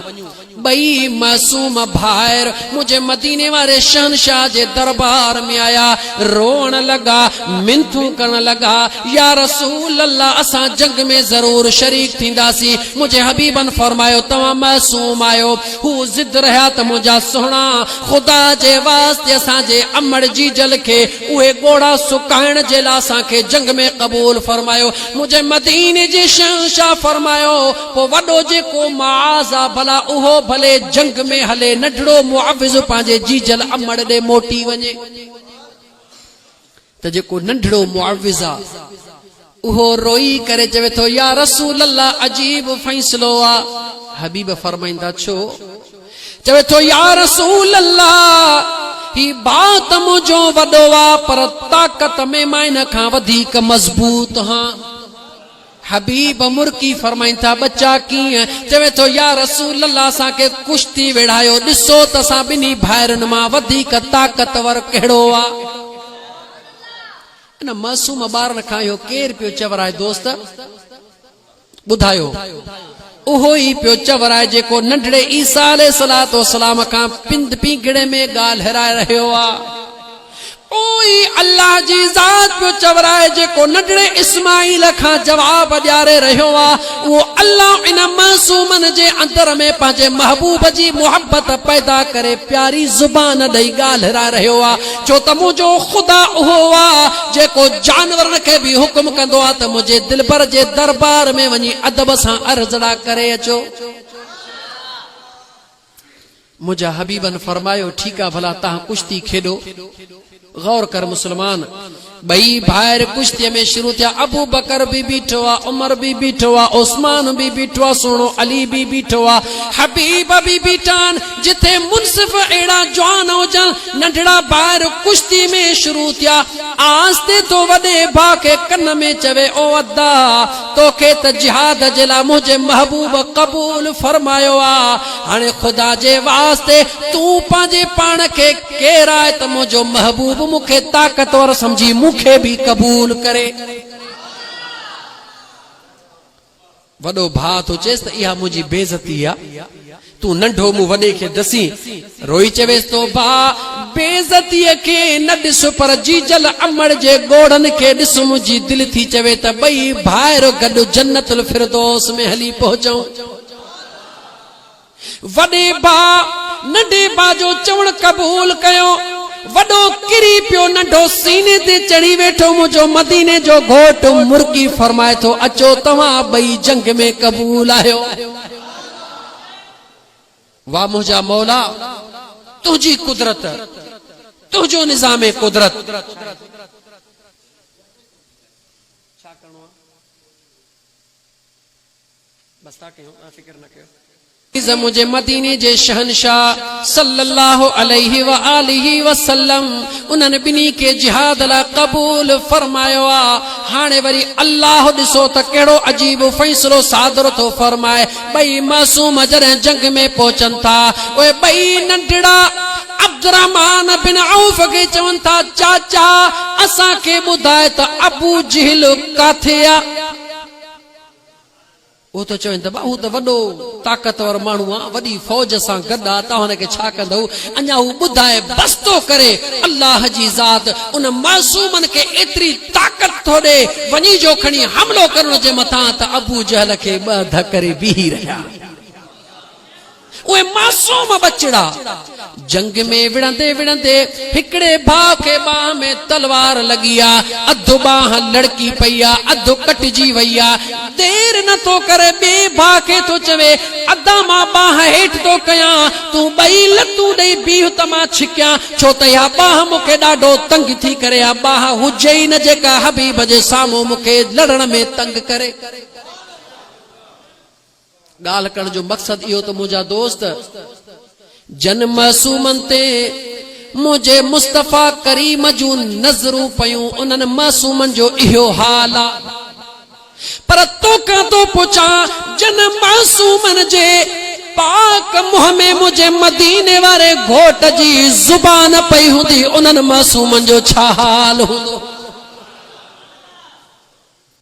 बई मासूम भाइर मुझे मदीने वारे शहंशाह जे दरबार में आया रोण लगा मिनथू करण लगा या रसूल अल्लाह असां जंग में जरूर शरीक थींदासी मुझे हबीबन फरमायो तव्हां मासूम आयो हू जिद रहा त मुंहिंजा सुहिणा खुदा जे वास्ते असां जे अमड़ जी जल के उहे गोड़ा सुकाइण जे लाइ असां के जंग में कबूल फरमायो मुझे मदीने जे शहंशाह फरमायो पो वडो जे को माज़ा भला उहो भले जंग में हले नढड़ो मुआविज़ पांजे जीजल अमड़ दे मोटी वने त जेको नढड़ो मुआविज़ आ उहो रोई करे चवे थो या रसूल अल्लाह अजीब फैसलो आ हबीब फरमाइंदा छो चवे थो या रसूल अल्लाह ही बात मुझो वडो आ पर ताकत में मां इन खां वधीक मजबूत हां हबीब मुर्की फरमाइन था बच्चा कीअं चवे थो या रसूल अल्लाह असां के कुश्ती वेड़ायो ॾिसो त असां ॿिन्ही भाइरनि मां वधीक ताकतवर कहिड़ो आ इन मासूम ॿारनि खां इहो केरु पियो चवराए दोस्त ॿुधायो उहो ही पियो चवराए जेको नंढड़े ईसा अलैहिस्सलातो वस्सलाम खां पिंड पीगड़े में ॻाल्हि हराए रहियो आ ओई अल्लाह जी ज़ात पियो चवराए जेको नंढड़े इस्माइल खां जवाब ॾियारे रहियो आ उहो अल्लाह इन मासूमन जे अंदर में पंहिंजे महबूब जी मोहब्बत पैदा करे प्यारी ज़ुबान ॾेई ॻाल्हि हराए रहियो आ छो त मुंहिंजो ख़ुदा उहो आ जेको जानवरनि खे बि हुकुम कंदो आ त मुंहिंजे दिलबर जे दरबार में वञी अदब सां अर्ज़ड़ा करे अचो मुंहिंजा हबीबन फरमायो ठीकु आहे भला तव्हां कुश्ती खेॾो गौर कर मुसलमान बई भाइर कुश्ती में शुरू थिया अबू बकर भी बीठो आ उमर भी बीठो आ उस्मान भी बीठो आ सोनो अली भी बीठो आ हबीब भी बीठान जिथे मुनसिफ एड़ा जवान हुजन नंढड़ा भाइर कुश्ती में शुरू थिया आस्ते तो वडे भा के कन में चवे ओ अद्दा तोखे त जिहाद जे लाइ मुंहिंजे महबूब कबूल फरमायो आ हाणे खुदा जे वास्ते तू पंहिंजे पाण खे केर आहे त मुंहिंजो महबूब मूंखे ताकतवर समझी मूंखे भी कबूल करे वडो भा तो चेस त इहा मुंहिंजी बेइज्जती आ तू नंढो मूं वडे खे दसी रोई चवेस तो भा बेइज्जतीअ खे न ॾिस पर जीजल अमड़ जे गोड़न खे ॾिस मुंहिंजी दिलि थी चवे त ॿई भाइर गॾु जन्नतुल फिरदौस में हली पहुचऊं वडे भा नंढे भा जो चवण कबूल कयो वडो किरी पियो नंढो सीने ते चढ़ी वेठो मुंहिंजो मदीने जो घोट मुर्की फरमाए थो अचो तव्हां ॿई जंग में कबूल आहियो वाह मुंहिंजा मौला तुंहिंजी कुदरत तुंहिंजो निज़ाम कुदरत छा करिणो आहे बस था कयूं फिक्र न कयो मुझे मदीने जे शहनशाह सल्लल्लाहु अलैहि व आलिहि वसल्लम उन्हनि बिनी के जिहाद ला कबूल फरमायो आ। हाणे वरी अल्लाह ॾिसो त कहिड़ो अजीब फैसलो सादर थो फरमाए। ॿई मासूम जॾहिं जंग में पहुचनि था, उहे ॿई नंढड़ा अब्दुर्रहमान बिन औफ खे चवनि था, चाचा असांखे ॿुधाए त अबू जहल काथे आ? वो तो चवनि त हू त वॾो ताक़तवर माण्हू आहे, वॾी फौज सां गॾु आहे, तव्हां हुनखे छा कंदव? अञा हू ॿुधाए बस थो करे। अल्लाह जी ज़ात उन मासूमनि खे एतिरी ताक़त थो ॾे, वञी जो खणी हमलो करण जे मथां त अबू जहल खे ॿ धकरे बीही रहिया। उहे मासूम बचड़ा जंग में विढ़ंदे विढ़ंदे हिकड़े भाउ खे बाह में तलवार लगी आ, अधु बाह लड़की पई आ, अधु कटजी वई आ। देर न तो करे बे भाउ खे तो चवे, अदा मां बाह हेठ तो कयां, तू ॿई लतूं ॾेई बीह त मां छिकियां, छो त इहा बाह मूंखे ॾाढो तंग थी करे आ। बाह हुजे ई न जेका हबीब जे साम्हूं मूंखे लड़ण में तंग करे। ॻाल्हि करण जो मक़सद इहो त मुंहिंजा दोस्त जन मासूमनि ते मुझे मुस्तफा करीम जूं नज़रूं पयूं, उन्हनि मासूमनि जो इहो हाल आ। पर तोखां तो पुछां, जन मासूमनि जे पाक मुंह में मुझे मदीने वारे घोट जी ज़ुबान पई हूंदी, उन्हनि मासूमनि जो छा हाल हूंदो?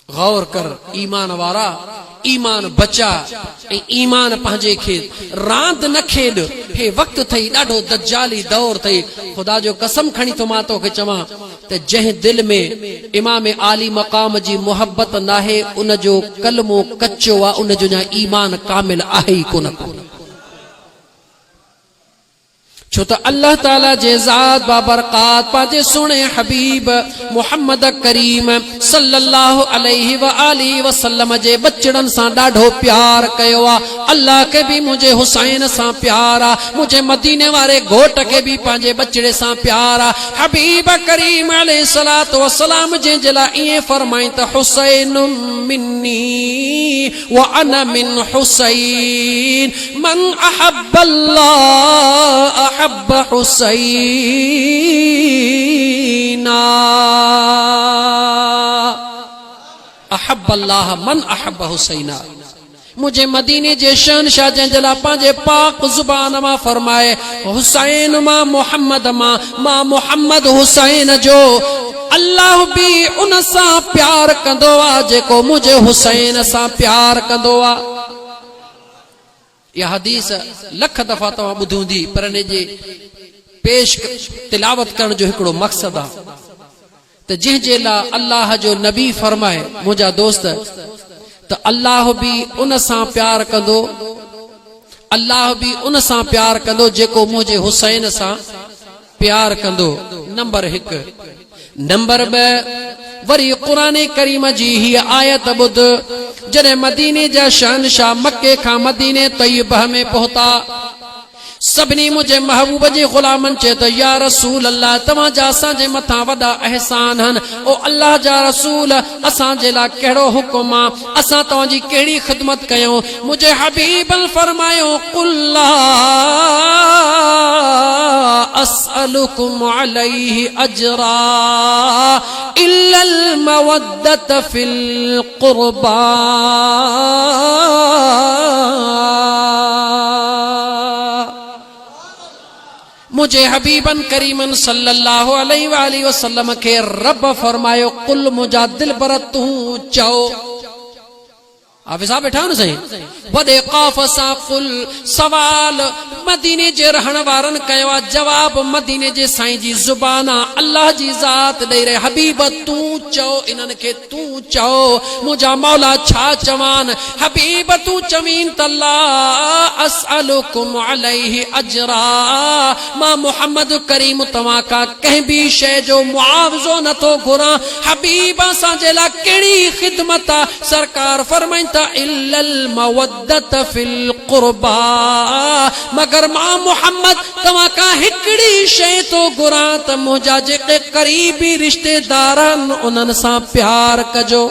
गौर कर। ईमान वारा ईमान बचा ऐं ईमान पंहिंजे खे रांदि न खेॾ। हे वक़्तु अथई, ॾाढो दज्जाली दौर अथई। ख़ुदा जो कसम खणी थो मां तोखे चवां त जंहिं दिलि में इमाम आली मक़ाम जी मोहब्बत नाहे, उन जो कलमो कचो आहे, उन जो अञा ईमान कामिल आहे ई कोन। छो त अल्लाह ताला जे ज़ात बाबरकात पांजे सुणे हबीब मोहम्मद करीम सल्लल्लाहु अलैहि व आलिहि वसल्लम जे बचड़न सां ॾाढो प्यार कयो आ। अल्लाह के भी मुझे हुसैन सां प्यार आ, मुझे मदीने वारे घोट के भी पांजे बचड़े सां प्यार आ। हबीब करीम अलैहिस्सलातु वस्सलाम जे जला इए फरमाई त हुसैन मिन्नी व अना मिन हुसैन, मन अहब्बल्लाह अहब्ब हुसैना, अहब्बल्लाह मन अहब्ब हुसैना। मुझे मदीने जे शहनशाह जंजला पांजे पाक जुबान मां फरमाए, हुसैन मां मोहम्मद मां मोहम्मद हुसैन जो अल्लाह भी उन सां प्यार कंदो आ जेको मुझे हुसैन सां प्यार कंदो आ। यह हदीस लख दफ़ा तव्हां ॿुधी हूंदी, पर इन जे पेश तिलावत करण जो हिकिड़ो मक़सद आहे त जंहिंजे लाइ अल्लाह जो नबी फरमाए, मुंहिंजा दोस्त, त अल्लाह भी उन सां प्यार कंदो, अल्लाह भी उन सां प्यार कंदो जेको मुंहिंजे हुसैन सां प्यार कंदो। नंबर 1। नंबर 2, वरी क़ुरान करीम जी ही आयत ॿुध। जॾहिं मदीने जा शहनशाह मक्के खां मदीने तैयबह में पहुता, सभिनी मुझे महबूब जे गुलामन चे तो या रसूल अल्लाह, तव्हां जा असांजे मथां वॾा एहसान हन। ओ अल्लाह जा रसूल, असांजे लाइ कहिड़ो हुकुम आ, असां तव्हांजी कहिड़ी ख़िदमत कयूं? मुझे हबीबन फरमायो, कुल ला अस्अलुकुम अलैहि अजरा इल्लल मवद्दत फिल क़ुरबा। मुझे हबीबन करीमन सल्लल्लाहु अलैहि वसल्लम के रब फरमायो, कुल मुझा दिल बर तू चओ। हाफिज़ साहब बैठा न सही वॾे क़ाफ़ सां कुल सवाल मदीने जे रहण वारनि कयो आहे, जवाब मदीने जे साईं जी ज़ुबान आहे, अल्लाह जी ज़ात ॾेई रहे। हबीब तूं चओ, इन्हनि खे तूं चओ, मुंहिंजा मौला छा चवान? हबीब तूं चवीन त ला अस्अलुकुम अलैहि अजरा, मां मोहम्मद करीम तव्हां खां कंहिं बि शइ जो मुआवज़ो नथो घुरां। हबीब असांजे लाइ कहिड़ी ख़िदमत आहे? सरकार फरमाइनि था, इल्लल मवद्दत फिल क़ुरबा, मगर मां मोहम्मद तव्हां खां हिकिड़ी शइ तो घुरां त मुंहिंजा जेके क़रीबी रिश्तेदार आहिनि उन्हनि सां प्यार कजो।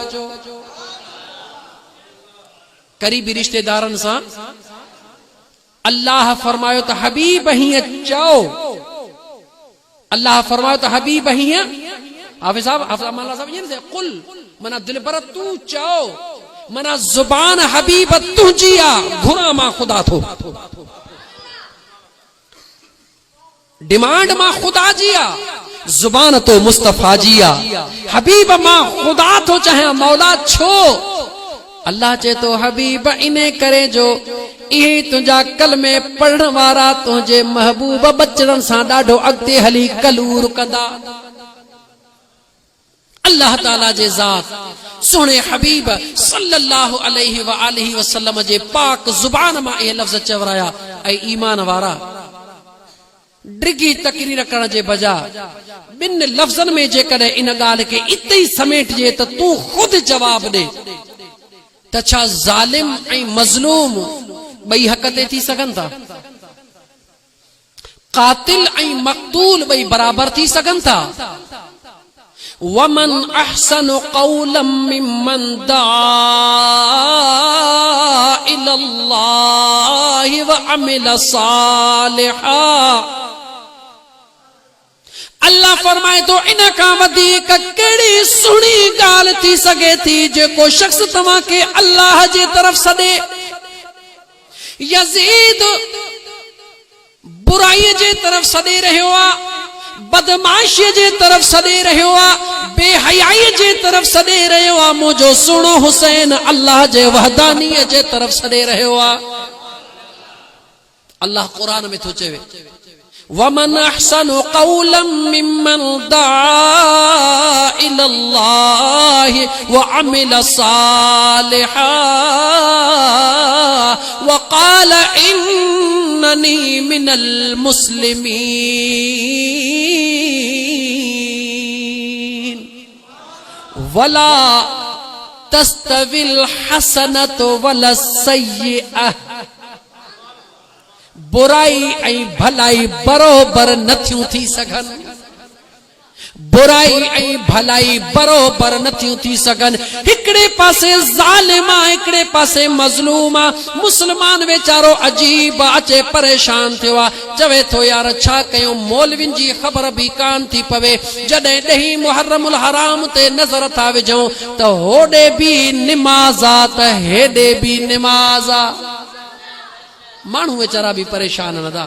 क़रीबी रिश्तेदारनि सां अल्लाह फरमायो तो हबीब हीअं चओ, अल्लाह फरमायो तो हबीब हीअं, हाफिज़ साहब मौलाना साहब ईअं कुल माना दिलबर तू चओ, माना जुबान हबीब तुंहिंजी आहे, घुरा मां ख़ुदा थो, डिमांड मां ख़ुदा जी आहे, जुबान तो मुस्तफ़ा जी आहे, हबीब मां ख़ुदा थो चाहे मौला छो। अल्लाह चए तो हबीब इने करे जो इहे तुंहिंजा कलमे पढ़ण वारा तुंहिंजे महबूब बचड़न सां ॾाढो अॻिते हली कलूर कंदा। अल्लाह ताला जे ज़ात सोने हबीब सल्लल्लाहु अलैहि व आलिहि वसल्लम जे पाक जुबान मां इहे लफ़्ज़ चवराया। ऐं ईमान वारा डिगी तकरीर करण जे बजाय ॿिन लफ़्ज़नि में जेकॾहिं इन ॻाल्हि खे इते ई समेटिजे त तूं ख़ुदि जवाब ॾे त छा ज़ालिम ऐं मज़लूम ॿई हक़ ते थी सघनि था? कातिल ऐं मक़तूल ॿई बराबर थी सघनि था? वमन अहसनु क़ौलन मिम्मन दआ इलल्लाहि व अमिल सालिहा। अल्लाह फरमाए तो इन खां वधीक कहिड़ी सुहिणी ॻाल्हि थी सघे थी जेको शख्स तव्हां खे अल्लाह जे तरफ़ सॾे। यज़ीद बुराई जे तरफ़ सॾे रहियो आहे, बदमाशी जे तरफ़ सॾे रहियो आहे, बेहयाई जे तरफ़ सॾे रहियो आहे। मुंहिंजो सुहिणो हुसैन अल्लाह जे वहदानीअ जे तरफ़ सॾे रहियो आहे। अल्लाह क़ुरान में थो चवे वमन अहसनु क़ौलन मिम्मन दआ इलल्लाहि व अमिल सालिहा व क़ाल इन्ननी मिनल मुस्लिमीन। वला तस्तविल हसनतु वला सय्यअह। बुराई ऐं भलाई बरोबर नथियूं थी सघनि, बुराई ऐं भलाई बरोबर नथियूं थी सघनि। हिकिड़े पासे ज़ालिम आहे, हिकिड़े पासे मज़लूम आहे। मुस्लमान वेचारो अजीब अचे परेशान थियो आहे, चवे थो यार छा कयूं, मौलवियुनि जी ख़बर बि कान थी पवे। जॾहिं 10 मुहर्रमुल हराम ते नज़र था विझूं त होॾे बि निमाज़ आहे त हेॾे बि निमाज़ आहे। माण्हू वेचारा भी परेशान नदा।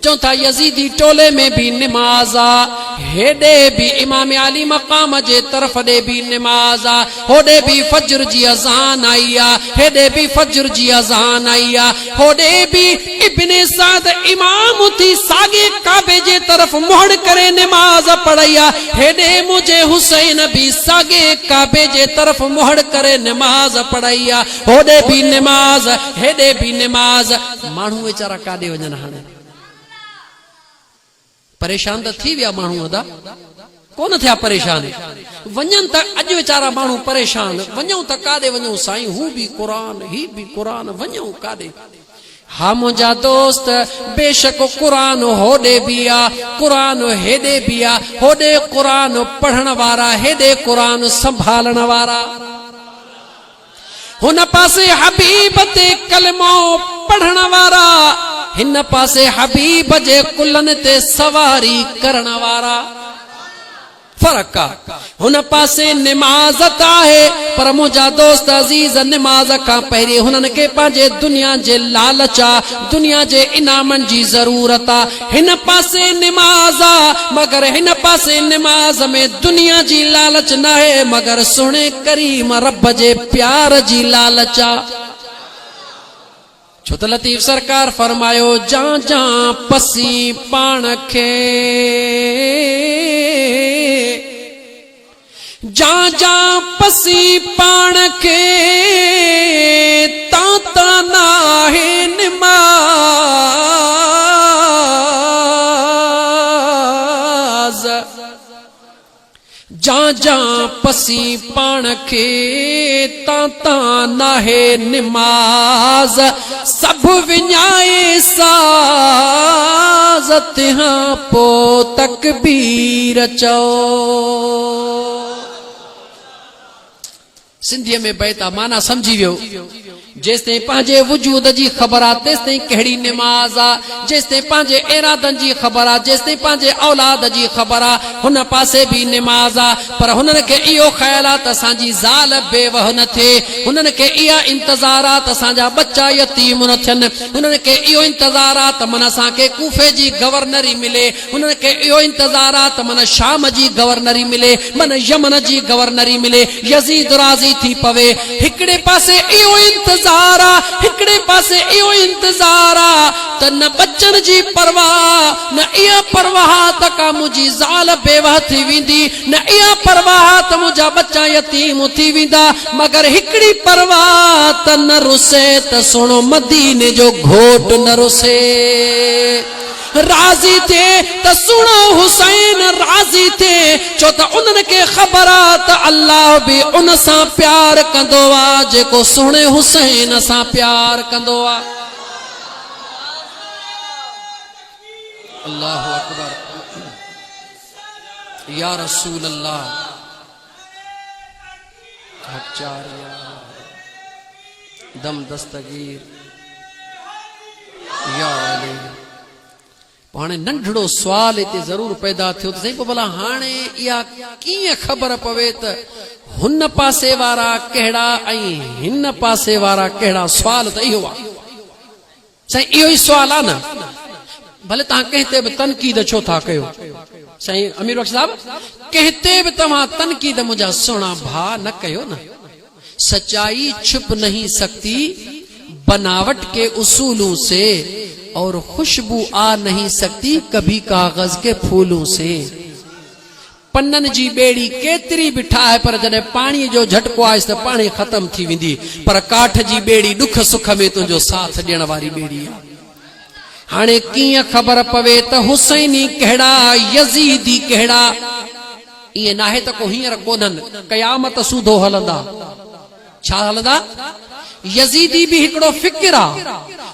चौं था यजीदी टोले में भी निमाज़ आ, हेडे भी इमाम अली मकाम जे तरफ दे भी निमाज़ आ, होडे भी फज्र जी अज़ान आई आ, हेडे भी फज्र जी अज़ान आई आ, होडे भी इब्ने साद इमाम थी सागे काबे जे तरफ मोड़ करे निमाज़ पढ़ाई आ, हेडे मुझे हुसैन भी सागे काबे जे तरफ मोड़ करे निमाज़ पढ़ाई आ, होडे भी निमाज़ हेडे भी निमाज़। माण्हू वेचारा काॾे वञनि हाणे? परेशान त थी विया माण्हू अदा, कोन थिया परेशान, वञनि त अॼु वेचारा माण्हू परेशान। वञूं त काॾे वञूं साईं, हू भी कुरान ही भी कुरान, वञूं काॾे? हा मुंहिंजा दोस्त, बेशक कुरान होॾे भी आ, कुरान हेॾे भी आ, होॾे कुरान पढ़ण वारा, हेॾे कुरान संभालण वारा। हुन पासे हबीब ते कलमो पढ़ण वारा, हिन पासे हबीब जे कुलन ते सवारी करण वारा। फर्क आ, हुन पासे निमाज़त आहे, पर मुंहिंजा दोस्त अज़ीज़ निमाज़ खां पहिरीं हुननि खे पंहिंजे दुनिया जे लालच आ, दुनिया जे इनामनि जी ज़रूरत आ। हिन पासे निमाज़ आ, मगर हिन पासे निमाज़ में दुनिया जी लालच न आहे, मगर सुहिणे करीम रब जे प्यार जी लालच आ। छो त लतीफ़ सरकार फरमायो, जा जा पसी पाण खे, जा जा पसी पाण खे, ता ता नाहे निमाज़। जा जा पसी पाण खे, ता ता नाहे निमाज़। सब विञाए साज़, तिहां पो तकबीर चओ। सिंधीअ में बैत आ, माना समझी वियो। जेसिताईं पंहिंजे वजूद जी ख़बर आहे तेसिताईं कहिड़ी निमाज़ आहे, जेसिताईं पंहिंजे इरादनि जी ख़बर आहे, जेसिताईं पंहिंजे औलाद जी ख़बर आहे, हुन पासे बि निमाज़ आहे। पर हुननि खे इहो ख़्याल आहे त असांजी ज़ाल बेवह न थिए, हुननि खे इहा इंतज़ार आहे त असांजा बच्चा यतीम न थियनि, हुननि खे इहो इंतज़ार आहे त मन असांखे कूफे जी गवर्नरी मिले, हुननि खे इहो इंतज़ार आहे त मन शाम जी गवर्नरी मिले, मन यमन जी गवर्नरी मिले, यज़ीद राज़ी थी पवे। हिकिड़े पासे इहो इंतज़ार आहे, हिकिड़े पासे इहो इंतज़ार आहे त न बच्चनि जी परवाह, न इहा परवाह त का मुंहिंजी ज़ाल बेवह थी वेंदी, न इहा परवाह त मुंहिंजा बच्चा यतीम थी वेंदा, मगर हिकिड़ी परवाह त न रुसे त सुणो मदीने जो घोट न रुसे, राज़ी थे त सुणो हुसैन राज़ी थे, छो त उन्हनि खे ख़बर आहे त अल्लाह बि उन सां प्यार कंदो आहे जेको सुहिणे हुसैन सां प्यार कंदो आहे। अल्लाहु अकबर, या रसूल अल्लाह, दम दस्तगीर, या अली। हाणे नंढड़ो सुवाल हिते ज़रूर पैदा थियो त साईं, पोइ भला हाणे इहा कीअं ख़बर पवे त हुन पासे वारा कहिड़ा ऐं हिन पासे वारा कहिड़ा? सुवाल त इहो आहे साईं, इहो ई सुवाल आहे न। भले तव्हां कंहिं ते बि तनक़ीद छो था कयो साईं अमीर बख्श साहब, कंहिं ते बि तव्हां तनक़ीद मुंहिंजा सुहिणा भाउ न कयो न। सच्चाई छुप नहीं सकती बनावट के उसूलों से, और खुशबू आ नहीं सकती कभी कागज के फूलों से। पन्नन जी बेड़ी केतरी भी ठाहे पर जॾहिं पाणी जो झटको आहे त पाणी ख़त्म थी वेंदी, पर काठ जी बेड़ी दुख सुख में तुंहिंजो साथ ॾियण वारी बेड़ी आहे। हाणे कीअं ख़बर पवे त हुसैनी कहिड़ा यज़ीदी कहिड़ा? ईअं नाहे त को हींअर कोन्हनि, क़यामत सूधो हलंदा। छा हलंदा? यज़ीदी भी हिकिड़ो फ़िक्र आहे,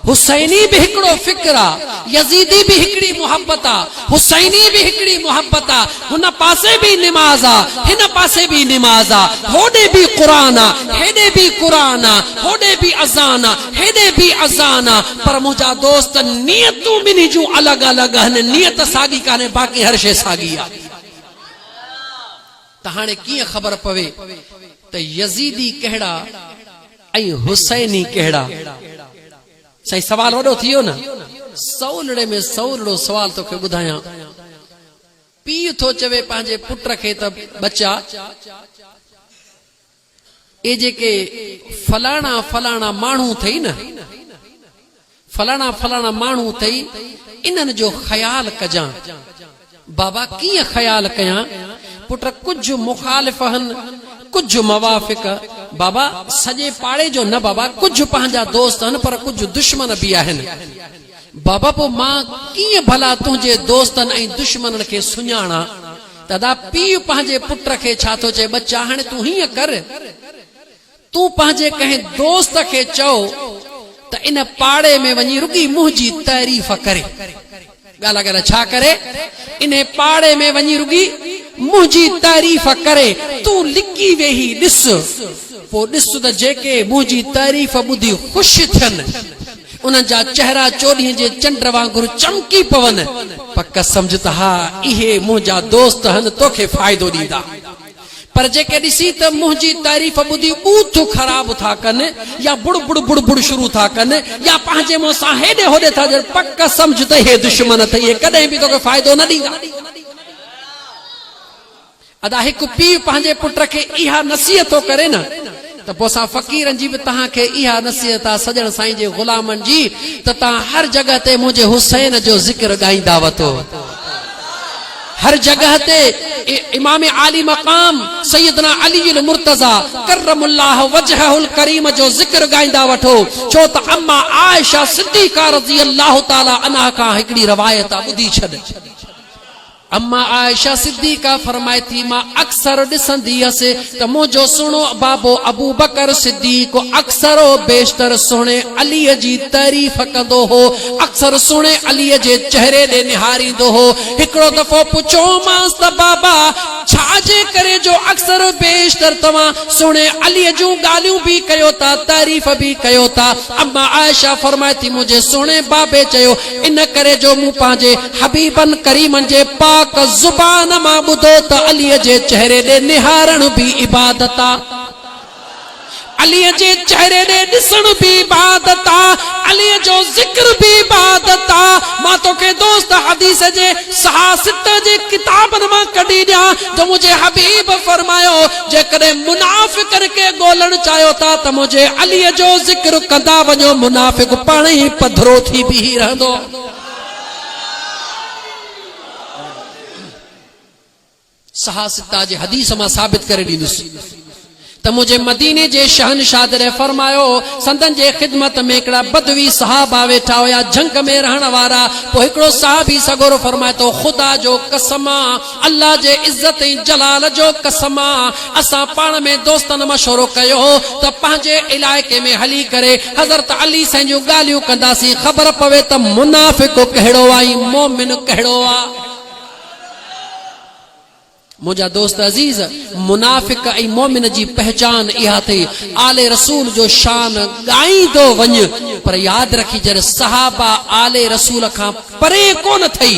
हुसैनी भी हिकिड़ो फ़िक्र आहे, यज़ीदी भी हिकिड़ी मोहब्बत आहे, हुसैनी भी हिकिड़ी मोहब्बत आहे। हुन पासे भी निमाज़ आहे, हिन पासे भी निमाज़ आहे, होॾे भी क़ुरान आहे, हेॾे भी क़ुरान आहे, होॾे भी अज़ान आहे, हेॾे भी अज़ान आहे। पर मुंहिंजा दोस्त, नियतूं ॿिन्ही जूं अलॻि अलॻि आहिनि, नियत साॻी कान्हे, बाक़ी हर शइ साॻी आहे। त हाणे कीअं ख़बर पवे त यज़ीदी कहिड़ा ऐं हुसैनी कहिड़ा? साईं सवाल वॾो थी वियो न। सवलड़े में सवलड़ो सवाल तोखे ॿुधायां। पीउ थो चवे पंहिंजे पुट खे त बच्चा, ए जेके फलाणा फलाणा माण्हू अथई न, फलाणा फलाणा माण्हू अथई, इन्हनि जो ख़्याल कजां। बाबा कीअं ख़्याल कयां? पुट कुझु मुखालिफ़ आहिनि, कुझु मवाफ़िक। बाबा सॼे पाड़े जो न बाबा, कुझु पंहिंजा दोस्त आहिनि पर कुझु दुश्मन बि आहिनि। बाबा पोइ मां कीअं भला तुंहिंजे दोस्तनि ऐं दुश्मननि खे सुञाणा? दादा पीउ पंहिंजे पुट खे छा थो चए? बच्चा हाणे तूं हीअं कर, तूं पंहिंजे कंहिं दोस्त खे चओ त इन पाड़े में वञी रुगी मुंहिंजी तारीफ़ करे। ॻाल्हि ॻाल्हि छा करे? इन पाड़े में वञी रुगी मुंहिंजी तारीफ़ करे। तूं लिकी वेही ॾिस, पोइ ॾिस त जेके मुंहिंजी तारीफ़ ॿुधी ख़ुशि थियनि, उन्हनि जा चेहरा चोॾीअ जे चंड वांगुरु चमकी पवनि, पक सम्झ त हा इहे मुंहिंजा दोस्त आहिनि, तोखे फ़ाइदो ॾींदा। पर जेके ॾिसी त मुंहिंजी तारीफ़ ॿुधी ॿूथ ख़राब था कनि, या बुड़ बुड़ बुड़ बुड़ शुरू था कनि, या पंहिंजे मुंहं सां हेॾे होॾे था ॾियनि, पक सम्झ त हे दुश्मन अथई, हे कॾहिं बि तोखे फ़ाइदो न ॾींदा। अदा हिकु पीउ पंहिंजे पुट खे इहा नसीहत थो करे न, त पोइ असां फ़क़ीरनि जी बि तव्हांखे इहा नसीहत आहे सॼण साईं जे ग़ुलामनि जी, त तव्हां हर जॻह ते मुंहिंजे हुसैन जो ज़िक्र ॻाईंदा वठो। हर जगह ते इमाम आली मकाम सैयदना अली मुर्तज़ा करमुल्लाह वजहुल करीम जो ज़िक्र ॻाईंदा वठो। छो त अम्मा आयशा सिद्दीक़ा रज़ी अल्लाह ताला अन्हा खां हिकिड़ी रवायत ॿुधी छॾ। अम्मा आयशा सिद्दीका फरमाए थी मां अक्सर ॾिसंदी हुअसि त मुंहिंजो सुहिणो बाबो अबू बकर सिद्दीक अक्सर बेशतर सुहिणे अलीअ जी तारीफ़ कंदो हो, अक्सर सुहिणे अलीअ जे चेहरे ॾे निहारींदो हो। हिकिड़ो दफ़ो पुछोमांसि त बाबा छाजे करे जो अक्सर बेशतर तव्हां सुहिणे अलीअ जूं ॻाल्हियूं बि कयो था, तारीफ़ बि कयो था? अम्मा आयशा फरमाए थी मुंहिंजे सुहिणे बाबे चयो इन करे जो मूं पंहिंजे हबीबन करीमन जे पाक ज़ुबान मां ॿुधो त अलीअ जे चेहरे ॾे निहारण बि इबादत आहे, अलीअ जे चेहरे ॾे ॾिसण बि इबादत आहे, अलीअ जो ज़िक्र बि इबादत आहे। मां तोखे दोस्त हदीस जे सहासित जे किताबनि मां कढी ॾियां त मुंहिंजे हबीब फरमायो जेकॾहिं मुनाफ़िकनि खे ॻोल्हण चाहियो था त मुंहिंजे अलीअ जो ज़िक्र कंदा वञो, मुनाफ़िक पाण ई पधरो थी बीही रहंदो। सहासिता जे हदीस मां साबित करे ॾींदुसि त मुझे मदीने जे शहनशाह ने फरमायो संदन जे खिदमत में एकड़ा बदवी सहाबा वेठा हुया, जंग में रहण वारा। पोइ हिकिड़ो साहबी सगोरो फरमाए तो खुदा जो कसम, अल्लाह जे इज्जत ऐं जलाल जो कसम, असां पाण में दोस्तन मशवरो कयो त पंहिंजे इलाइके में हली करे हज़रत अली साईं जूं ॻाल्हियूं कंदासीं, ख़बर पवे त मुनाफ़िक कहिड़ो आहे, मोमिन कहिड़ो आहे। मुझा दोस्त अजीज, मुनाफिक ऐं मोमिन जी पहचान इहा थी आले रसूल जो शान गाईंदो वञ, पर याद रखी जॾहिं सहाबा आले रसूल खां परे कोन थई,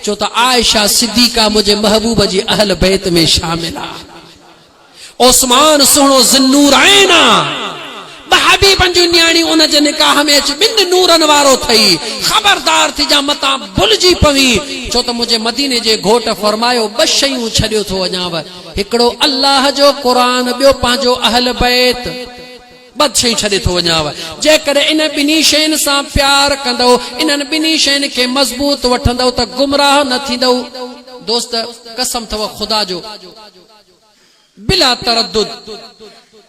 छो त आयशा सिद्दीका मुझे महबूब जी अहल बैत में शामिल आहे। ओस्मान सुहिणो ज़िन्नूरैन आहे, हबीबन जूं न्याणी उन जे निकाह में अची ॿिनि नूरनि वारो थई, ख़बरदार थी जा मतां भुलिजी पवी, छो त मुंहिंजे मदीने जे घोट फरमायो ॿ शयूं छॾियो थो वञाव, हिकिड़ो अल्लाह जो क़ुरान, ॿियो पंहिंजो अहल बैत, ॿ शयूं छॾे थो वञाव। जेकॾहिं इन ॿिन्ही शयुनि सां प्यार कंदो, इन्हनि ॿिन्ही शयुनि खे मज़बूत वठंदो त गुमराह न थींदो। दोस्त कसम अथव ख़ुदा जो, बिला तरद्दुद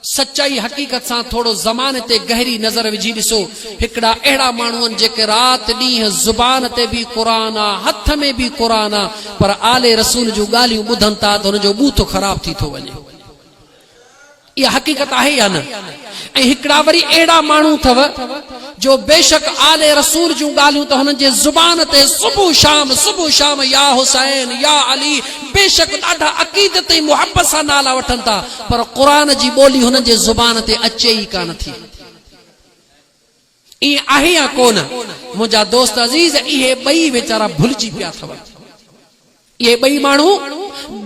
सच्चाई हकीकत सां थोड़ो ज़माने ते गहरी नज़र विझी ॾिसो। हिकिड़ा अहिड़ा माण्हू आहिनि जेके राति ॾींहं ज़ुबान ते बि क़ुरान आहे, हथ में बि क़ुरान आहे, पर आले रसूल जूं ॻाल्हियूं ॿुधनि था त हुनजो बूथ ख़राब थी थो वञे। इहा हकीकत आहे या न? ऐं हिकिड़ा वरी अहिड़ा माण्हू अथव जो बेशक आले रसूल जूं ॻाल्हियूं त हुननि जे ज़ुबान ते सुबुह शाम या हुसैन या अली बेशक ॾाढा अक़ीदत ऐं मुहबत सां नाला वठनि था, पर क़ुरान जी ॿोली हुननि जे ज़ुबान ते अचे ई कान थी। ईअं आहे या कोन? मुंहिंजा दोस्त अज़ीज़, इहे ॿई वीचारा भुलिजी पिया अथव, इहे ॿई माण्हू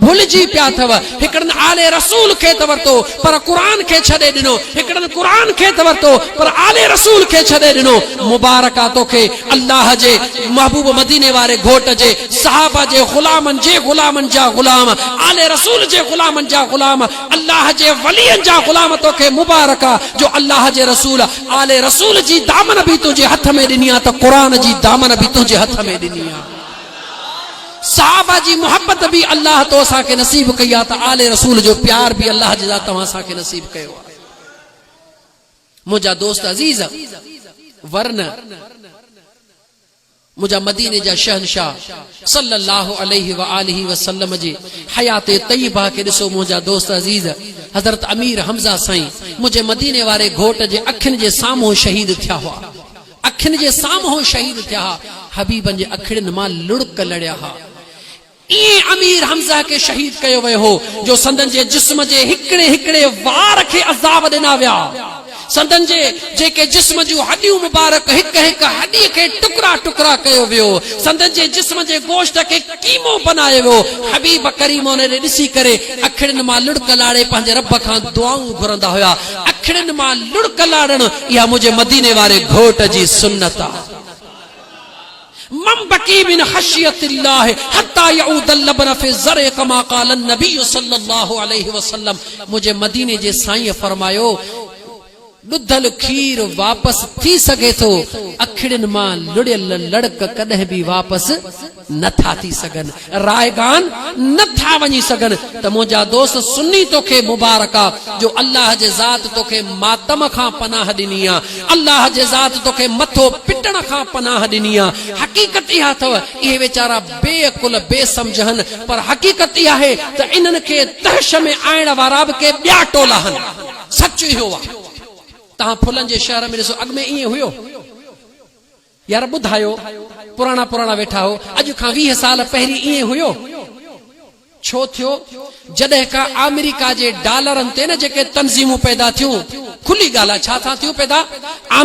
भुलिजी पिया अथव। हिकिड़नि आले रसूल खे त वरितो पर क़ुरान खे छॾे ॾिनो, हिकिड़नि क़ुरान खे त वरितो पर आले रसूल खे छॾे ॾिनो। मुबारक आहे तोखे अल्लाह जे महबूब मदीने वारे घोट जे, सहाबा जे ग़ुलामनि जे ग़ुलामनि जा ग़ुलाम, आले रसूल जे ग़ुलामनि जा ग़ुलाम, अल्लाह जे वलियनि जा ग़ुलाम। तोखे मुबारक आहे जो अल्लाह जे रसूल आले रसूल जी दामन बि तुंहिंजे हथ में ॾिनी आहे, त क़ुरान जी दामन बि तुंहिंजे हथ में ॾिनी आहे। सहाबा जी मोहब्बत भी अल्लाह तो असांखे नसीब कई आहे, त आले रसूल जो प्यार भी अल्लाह जे ज़ात असांखे नसीब कयो आहे। मुंहिंजा दोस्त अज़ीज़, वरन मुंहिंजा मदीने जा शहनशाह सल्लल्लाहु अलैहि व आलिहि वसल्लम जे हयात तय्यबा खे ॾिसो। मुंहिंजा दोस्त अज़ीज़, हज़रत अमीर हमज़ा साईं मुंहिंजे मदीने वारे घोट जे अखियुनि जे साम्हूं शहीद थिया हुआ, अखियुनि जे साम्हूं शहीद थिया हुआ, हबीबनि जे अखियुनि मां लुड़क लड़िया हुआ। इए अमीर हमज़ा के शहीद कयो वियो हो जो संदन जे जिस्म जे हिकड़े हिकड़े वार के अज़ाब ॾिना विया, संदन जे जेके जिस्म जूं हड्डियूं मुबारक हिक हिक हड्डी के टुकड़ा टुकड़ा कयो वियो, संदन जे जिस्म जे गोश्त के कीमो बनायो वियो। हबीब करीम ने ॾिसी करे अखिड़नि मां लुड़क लाड़े पंहिंजे रब खां दुआऊं घुरंदा हुया। अखिड़नि मां लुड़क लाड़ण इहा मुंहिंजे मदीने वारे घोट जी सुन्नत आहे। मम बकी मिन खशियतिल्लाह हत्ता यऊद लबन फी ज़रे कमा क़ाल नबी सल्लल्लाहु अलैहि वसल्लम। मुझे मदीने जे साईं फरमायो ॾुधल खीर वापस थी सके थो, अखिड़नि मां लुड़ियल लड़क कॾहिं भी वापस नथा थी सघन, रायगान नथा वञी सघन। त मुंहिंजा दोस्त सुन्नी तोखे मुबारका जो अल्लाह जे ज़ात तोखे मातम खां पनाह ॾिनी आहे, अल्लाह जे ज़ात तोखे मथो पिटण खां पनाह ॾिनी आहे। हक़ीक़त इहा अथव, इहे वीचारा बेअकुल बेसमझ आहिनि, पर हक़ीक़त इहा आहे त इन्हनि खे तहश में आइण वारा बि के ॿिया टोला आहिनि। सच इहो आहे। तव्हां फुलनि जे शहर में ॾिसो, अॻु में ईअं हुयो यार, ॿुधायो, पुराणा पुराणा वेठा हो, अॼु खां 20 साल पहिरीं ईअं हुयो? छो थियो? जॾहिं खां अमेरिका जे डॉलरनि ते न जेके तंज़ीमूं पैदा थियूं, खुली ॻाल्हि आहे, छा था थियूं पैदा?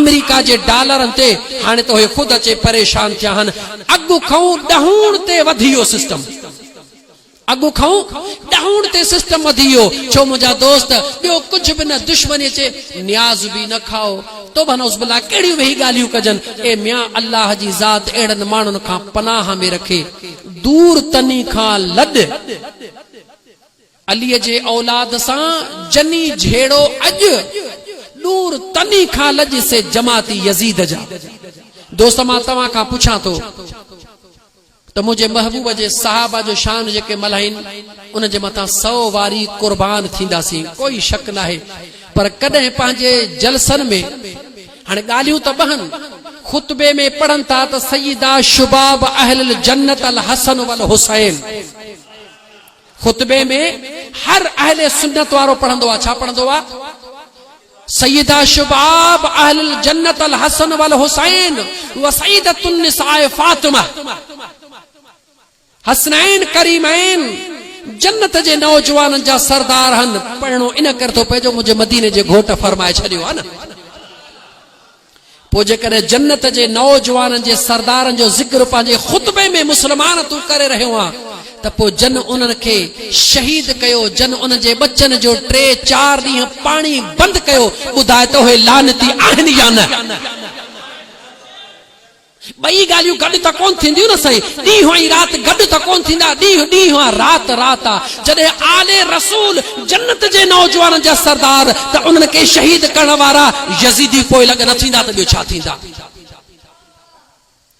अमेरिका जे डॉलरनि ते हाणे त उहे ख़ुदि अचे परेशान थिया आहिनि। अॻु खां ॾहूण ते वधी वियो सिस्टम, अॻु खां ॾहूण ते सिस्टम वधी वियो। छो मुंहिंजा दोस्त, ॿियो कुझु बि न, दुश्मनी अचे न्याज़ बि न खाओ, तो बनौस भला कहिड़ियूं वेही ॻाल्हियूं कजनि। ए मियां अल्लाह जी ज़ात अहिड़नि माण्हुनि खां पनाह में रखे। दूर तनी खां लॾ, अलीअ जे औलाद सां जनी झेड़ो अॼु, दूर तनी खां लॼ से जमाती यज़ीद जा। दोस्त मां तव्हां खां पुछां थो त मुंहिंजे महबूब जे सहाबा जो शान जेके मल्हाइनि, उन जे मथां 100 वारी कुर्बान थींदासीं, कोई शक न आहे। पर कॾहिं पंहिंजे जलसन में हाणे ॻाल्हियूं त बहन, खुतबे में पढ़नि था त सय्यदा शुबाब अहल जन्नत अल हसन वल हुसैन। खुतबे में हर अहले सुन्नत वारो पढ़ंदो आहे, छा पढ़ंदो आहे? सय्यदा शुबाब अहल जन्नत अल हसन वल हुसैन व सय्यदतुन निसाए फातिमा। हसनैन करीमैन जन्नत जे नौजवाननि जा सरदार हन। पढ़णो इन कर थो पए जो मुंहिंजे मदीने जे घोट फरमाए छॾियो आहे न। पोइ जेकॾहिं जन्नत जे नौजवाननि जे सरदारनि जो ज़िक्र पंहिंजे खुतबे में मुस्लमान तूं करे रहियो आहे, त पोइ जन उन्हनि खे शहीद कयो, जन उन जे बचनि जो 3-4 ॾींहं पाणी बंदि कयो। ॿुधाए त उहे लानती आहिनि या न? ॿई ॻाल्हियूं गॾु त कोन थींदियूं न साईं। ॾींहुं ऐं राति गॾु त कोन थींदा, ॾींहुं ॾींहुं आहे, राति राति आहे। जॾहिं आले रसूल जन्नत जे नौजवाननि जा सरदार, त उन्हनि खे शहीद करण वारा यज़ीदी पोइ लॻ न थींदा त ॿियो छा थींदा?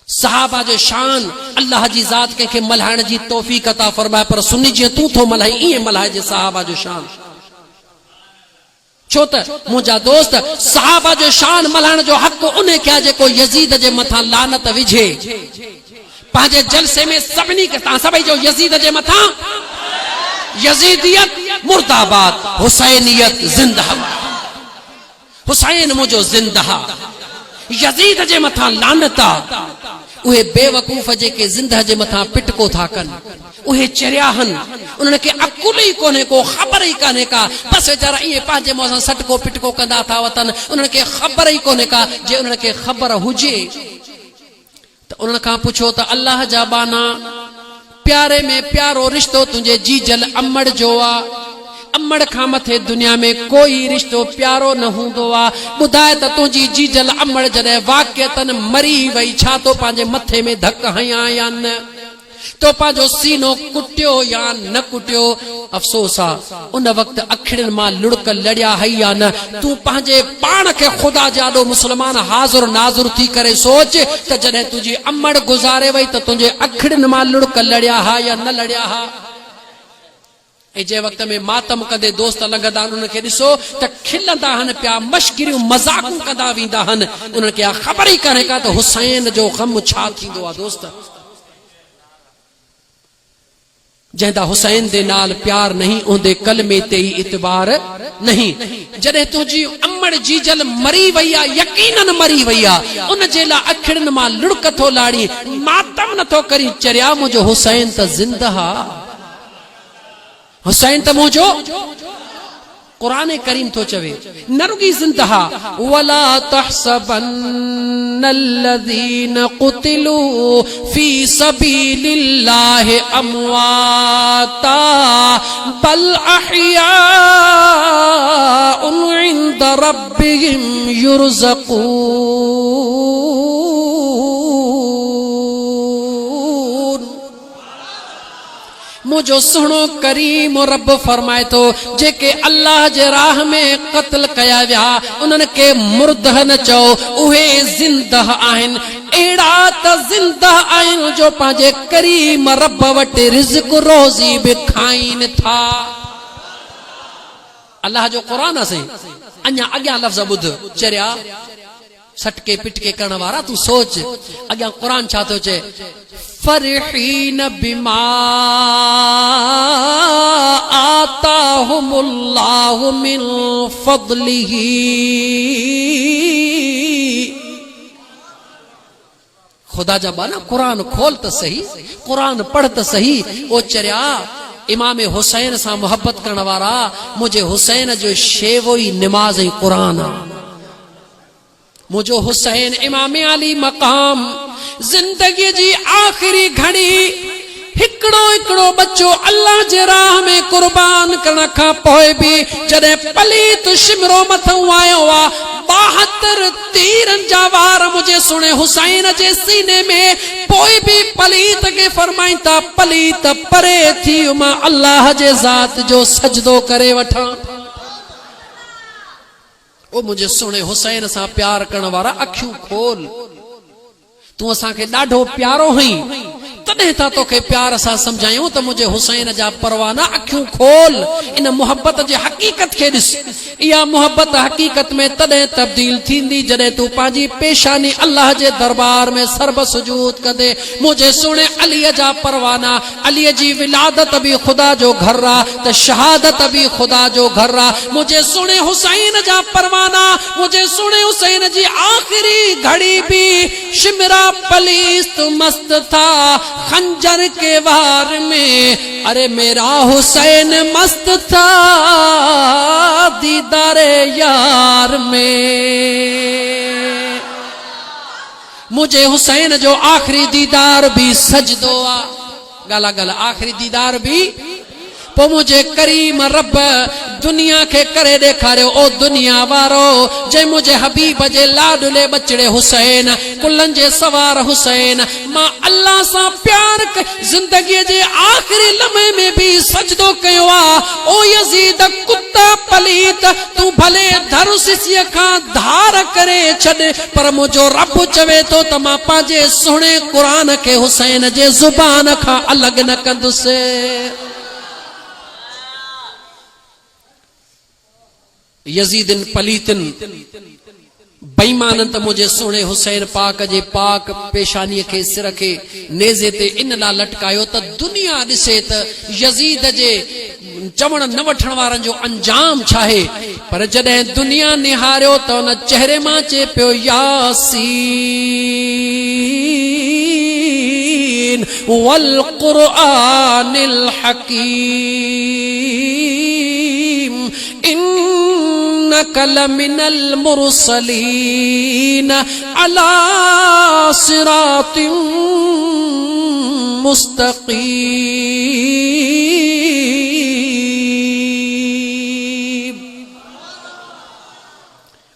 सहाबा जो शान, अल्लाह जी ज़ात कंहिंखे मल्हाइण जी तौफ़ीक़ अता फरमाए, पर सुन्नी जीअं तूं थो मल्हाई ईअं मल्हाइजे सहाबा जो शान। छो त मुंहिंजा दोस्त, सहाबा जो शान मल्हाइण जो हक़ उन खे आहे जेको यज़ीद जे मथां लानत विझे। पंहिंजे जलसे में सभिनी खे तव्हां सभई जो यज़ीद जे मथां, यज़ीदियत मुर्दाबाद, हुसैनियत जिंदाबाद। हुसैन मुंहिंजो जिंदा, यज़ीद जे मथां लानत आहे। उहे बेवकूफ़ जेके ज़िंदह जे मथां पिटको था कनि, उहे चरिया आहिनि, उन्हनि खे अकुल ई कोन्हे को, ख़बर ई कान्हे का, बसि वीचारा ईअं पंहिंजे मुंहं सां सटको पिटको कंदा था वतनि। उन्हनि खे ख़बर ई कोन्हे का। जे उन्हनि खे ख़बर हुजे त उन्हनि खां पुछो त अल्लाह जा बाना, प्यारे में प्यारो रिश्तो तुंहिंजे जीजल अमड़ जो आहे। अमड़ खां मथे दुनिया में कोई रिश्तो प्यारो न हूंदो आहे। ॿुधाए त तुंहिंजी जीजल अमड़ जॾहिं वाक़ियतन मरी वई, छा तो पंहिंजे मथे में धक हयां या न? तो पंहिंजो सीनो कुटियो या न कुटियो? अफ़सोस आहे उन वक़्तु अखिड़ियुनि मां लुड़क लड़िया हई या न। तूं पंहिंजे पाण खे ख़ुदा जाॾो मुस्लमान हाज़ुर नाज़ुर थी करे सोच त जॾहिं तुंहिंजी अमड़ गुज़ारे वई त तुंहिंजे अखिड़ियुनि मां लुड़क लड़िया हा या न लड़िया हा? ऐं जंहिं वक़्त में मातम कंदे दोस्त लंघंदा आहिनि, उन्हनि खे ॾिसो त खिलंदा आहिनि पिया, मश्किरियूं मज़ाक़ूं कंदा वेंदा आहिनि। उन्हनि खे ख़बर ई कान्हे का त हुसैन जो ग़म छा थींदो आहे। दोस्त, जंहिंदा हुसैन दे नाल प्यार नहीं, उंदे कलमे ते ही इतबार नहीं। जॾहिं तुंहिंजी अमड़ जीजल मरी वई आहे, यकीनन मरी वई आहे, उन जे लाइ अखिड़ियुनि मां लुड़क थो लाड़ी, मातम नथो करी चरिया मुंहिंजो हुसैन त ज़िंदा, हुसैन त मुंहिंजो। कुरान करीम तो चवे न रुगी ज़िंदा, वला तहसबन्नल्लज़ीन क़ुतिलू फी सबीलिल्लाहि अमवाता बल अहयाउन इंद रब्बिहिम युरज़क़ून। मुझो सुनो करीम रब फरमाए तो जेके अल्लाह जे राह में कत्ल कया विया उन्हनि के मुर्दह न चओ, उहे जिंदह आहिन। एड़ा त जिंदह आहिन जो पंहिंजे करीम रब वटि रिज़्क़ रोज़ी बि खाइन था। अल्लाह जो क़ुरान से अञा अॻियां लफ़्ज़ ॿुध चरिया सटके पिटके करण वारा। तू सोच अॻियां क़ुरान छा थो चए, फरहीन बिमा आताहुमुल्लाहु मिन फदलिही। खुदा जा बाना कुरान खोल त सही, कुरान पढ़ त सही। ओ चरिया इमाम हुसैन सां मोहब्बत करण वारा, मुझे हुसैन जो शेवो ई निमाज ऐं कुरान आ। मुझो हुसैन इमाम अली मकाम जिंदगी जी आखिरी घड़ी हिकड़ो हिकड़ो बच्चो अल्लाह जे राह में कुर्बान करण खां पोइ भी जॾहिं पलीत शिमरो मथां आयो आ, 72 तीरन जा वार मुझे सुने हुसैन जे सीने में, पोइ भी पलीत के फरमाई था पलीत परे थी मां अल्लाह जे ज़ात जो सजदो करे वठां। ओ मुझे सुने हुसैन सां प्यार करण वारा अखियूं खोल। तू असां के ॾाढो प्यारो हई, तॾहिं था तोखे प्यार सां समझायूं त मुझे हुसैन जा परवाना अखियूं खोल। इन मोहब्बत जे हकीकत के ॾिस। इहा मोहब्बत हकीकत में तॾहिं तब्दील थींदी जॾहिं तू पंहिंजी पेशानी अल्लाह जे दरबार में सर्ब सुजूद कंदे। मुझे सुने अलीअ जा परवाना, अलीअ जी विलादत भी खुदा जो घर आ त शहादत भी खुदा जो घर आ। मुझे सुने हुसैन जा परवाना, मुझे सुने हुसैन जी आखिरी घड़ी भी शिमरा पलीस्त मस्त था खंजर के वार में। अरे मेरा हुसैन मस्त था दीदारे यार में। मुझे हुसैन जो आखिरी दीदार भी सजदो आ। गाला गाला आखिरी दीदार भी। पो मुझे करीम रब दुनिया के करे देखारियो। ओ दुनिया वारो जे मुझे हबीब जे लाडले बचड़े हुसैन, कुलन जे सवार हुसैन, मां अल्लाह सां प्यार जिंदगी जे आखिरी लम्हे में भी सजदो कयो आ। ओ यजीद कुत्ता पलीत, तू भले धर सिसीअ खां धार करे छॾ, पर मुझो रब चवे तो त मां पंहिंजे सुहिणे क़ुरान खे हुसैन जे ज़ुबान खां अलॻ न कंदुसि। यजीदन पलीतन बेईमानन त मुझे सुने हुसैन पाक जे पाक पेशानी के सिर के नेज़े ते इन ला लटकायो त दुनिया दिसे त यजीद जे चवण न वठण वारन जो अंजाम छाहे। पर जॾहिं दुनिया निहारियो त उन चेहरे मां चे पियो यासीन वल क़ुरआनिल हकीम इन्नका लमिनल मुरसलीन अला सिरातिन मुस्तकीम।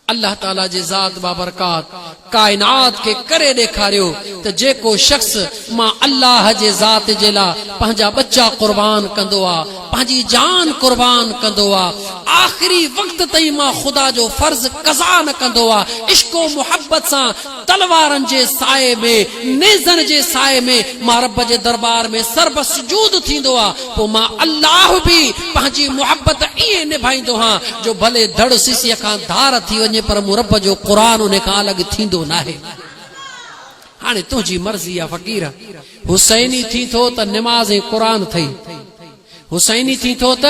अल्लाह ताला जे ज़ात बाबरकात कायनात के करे देखारियो त जेको शख्स मां अल्लाह जे ज़ात जे ला पंहिंजा बच्चा कुर्बान कंदो आ, पंहिंजी जान कुर्बान कंदो आ, आखिरी वक्त ताईं मां खुदा जो फर्ज कज़ा न कंदो आ, इश्को मोहब्बत सां तलवारन जे साए में, नेज़न जे साए में मां रब जे दरबार में सर्ब सुजूद थींदो आ, पोइ मां अल्लाह भी पंहिंजी मोहब्बत ईअं निभाईंदो हां जो भले धड़ सिसीअ खां धार थी वञे पर मूं रब जो क़ुरान उन खां अलॻि थींदो नाहे। हाणे तुंहिंजी मर्ज़ी आहे फ़क़ीर। हुसैनी थी थो त निमाज़ ऐं क़ुरान थई, हुसैनी थी थो त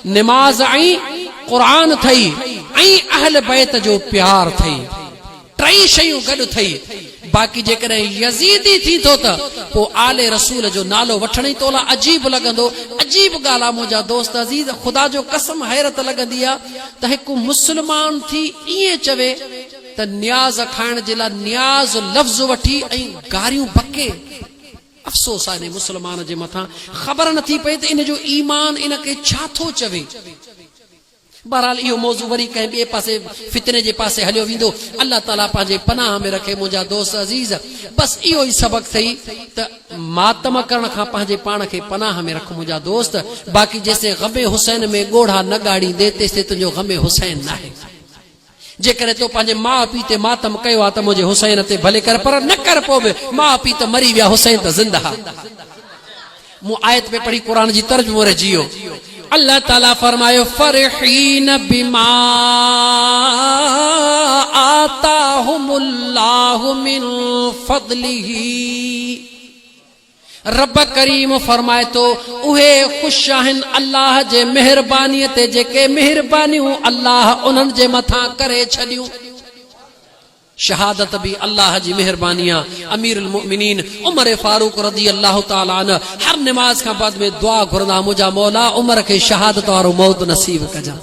निमाज़ ऐं क़ुरान थई ऐं अहल बैत जो प्यार थई, टई शयूं गॾु थई। बाक़ी जेकॾहिं यज़ीदी थी थो त पोइ आले रसूल जो नालो वठण ई तोला अजीब लॻंदो। अजीब ॻाल्हि आहे मुंहिंजा दोस्त अज़ीज़, ख़ुदा जो कसम हैरत लॻंदी आहे त हिकु मुस्लमान थी ईअं चवे त न्याज़ खाइण जे लाइ न्याज़ लफ़्ज़ वठी ऐं गारियूं बके। अफ़सोस आहे इन मुस्लमान जे मथां, ख़बर नथी पए त इन जो ईमान इन खे छा थो चवे। बहरहाल इहो मौज़ू वरी कंहिं ॿिए पासे फितने जे पासे हलियो वेंदो। अल्लाह ताला पंहिंजे पनाह में रखे मुंहिंजा दोस्त अज़ीज़। बस इहो ई सबक अथई त मातम करण खां पंहिंजे पाण खे पनाह में रख मुंहिंजा दोस्त। बाक़ी जेसे गमे हुसैन में ॻोढ़ा न ॻाड़ींदे तेसिते तुंहिंजो गमे हुसैन न आहे। जेकॾहिं तो पंहिंजे माउ पीउ ते मातम कयो आहे त मुंहिंजे हुसैन ते भले कर, पर न कर पोइ बि माउ पीउ त मरी विया, हुसैन त ज़िंदा। मूं आयत में पढ़ी क़ुरान जी तर्जुमो रहिजी वियो। अल्लाह ताला फरमायो फरहीन बिमा आताहुमुल्लाहु मिन फदलिही। रब करीम फरमाए तो उहे खुश आहिनि अल्लाह जे मेहरबानीअ ते जेके मेहरबानियूं अल्लाह उन्हनि जे मथां करे छॾियूं। शहादत भी अल्लाह जी मेहरबानी आहे। अमीरुल मोमिनीन उमर फारूक रज़ी अल्लाह ताला अन्हु हर नमाज खां बाद में दुआ घुरंदा, मुंहिंजा मौला उमर खे शहादत वारो मौत नसीब कजा।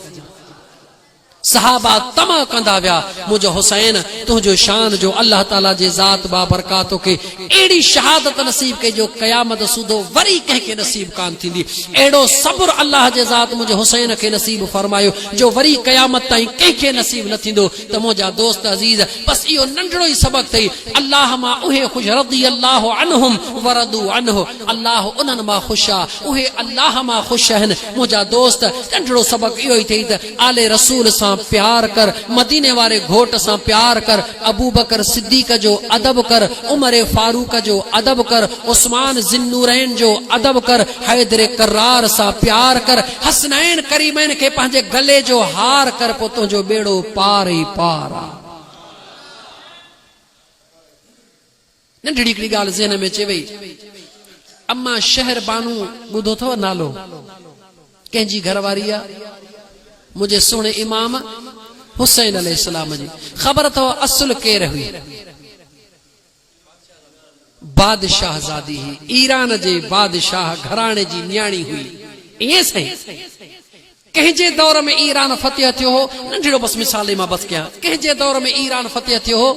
सहाबा तमा कंदा विया, मुंहिंजो हुसैन तुंहिंजो शान जो अल्लाह ताला जे ज़ात बाबरकातो खे अहिड़ी शहादत नसीब कई जो क़यामत सूदो वरी कंहिंखे नसीब कान थींदी। अहिड़ो सब्र अल्लाह जे ज़ात मुंहिंजे हुसैन खे नसीब फरमायो जो वरी क़यामत ताईं कंहिंखे नसीब न थींदो। त मुंहिंजा दोस्त अज़ीज़ बस इहो नंढड़ो ई सबक़ अथई। अल्लाह मां उहे ख़ुशि रज़ी अल्लाह अन्हुम वरदू अन्हु। अल्लाह उन्हनि मां ख़ुशि आहे, उहे अल्लाह मां ख़ुशि आहिनि। मुंहिंजा दोस्त नंढड़ो सबक़ इहो ई अथई त आले रसूल सां प्यार कर, मदीने वारे घोट सां प्यार कर, अबू बकर सिद्दीक जो अदब कर, उमर फारूक जो अदब कर, उस्मान ज़िन्नूरैन जो अदब कर, हैदर करार सां प्यार कर, हसनैन करीमैन खे पंहिंजे गले जो हार कर, पोइ तुंहिंजो बेड़ो पार ई पार आहे। नंढड़ी हिकिड़ी ॻाल्हि ज़हन में अचे वई, अम्मा शहर बानू ॿुधो अथव नालो? कंहिंजी घरवारी आहे मुझे सुणे इमाम हुसैन अलैहिस्सलाम जी। ख़बर अथव असुल केर हुई? बादशाह ज़ादी हुई, ईरान जे बादशाह घराणे जी न्याणी हुई। ईअं सही कंहिंजे दौर में ईरान फतेह थियो हो, नंढड़ो बस मिसाल मां बस कयां, कंहिंजे दौर में ईरान फतेह थियो हो?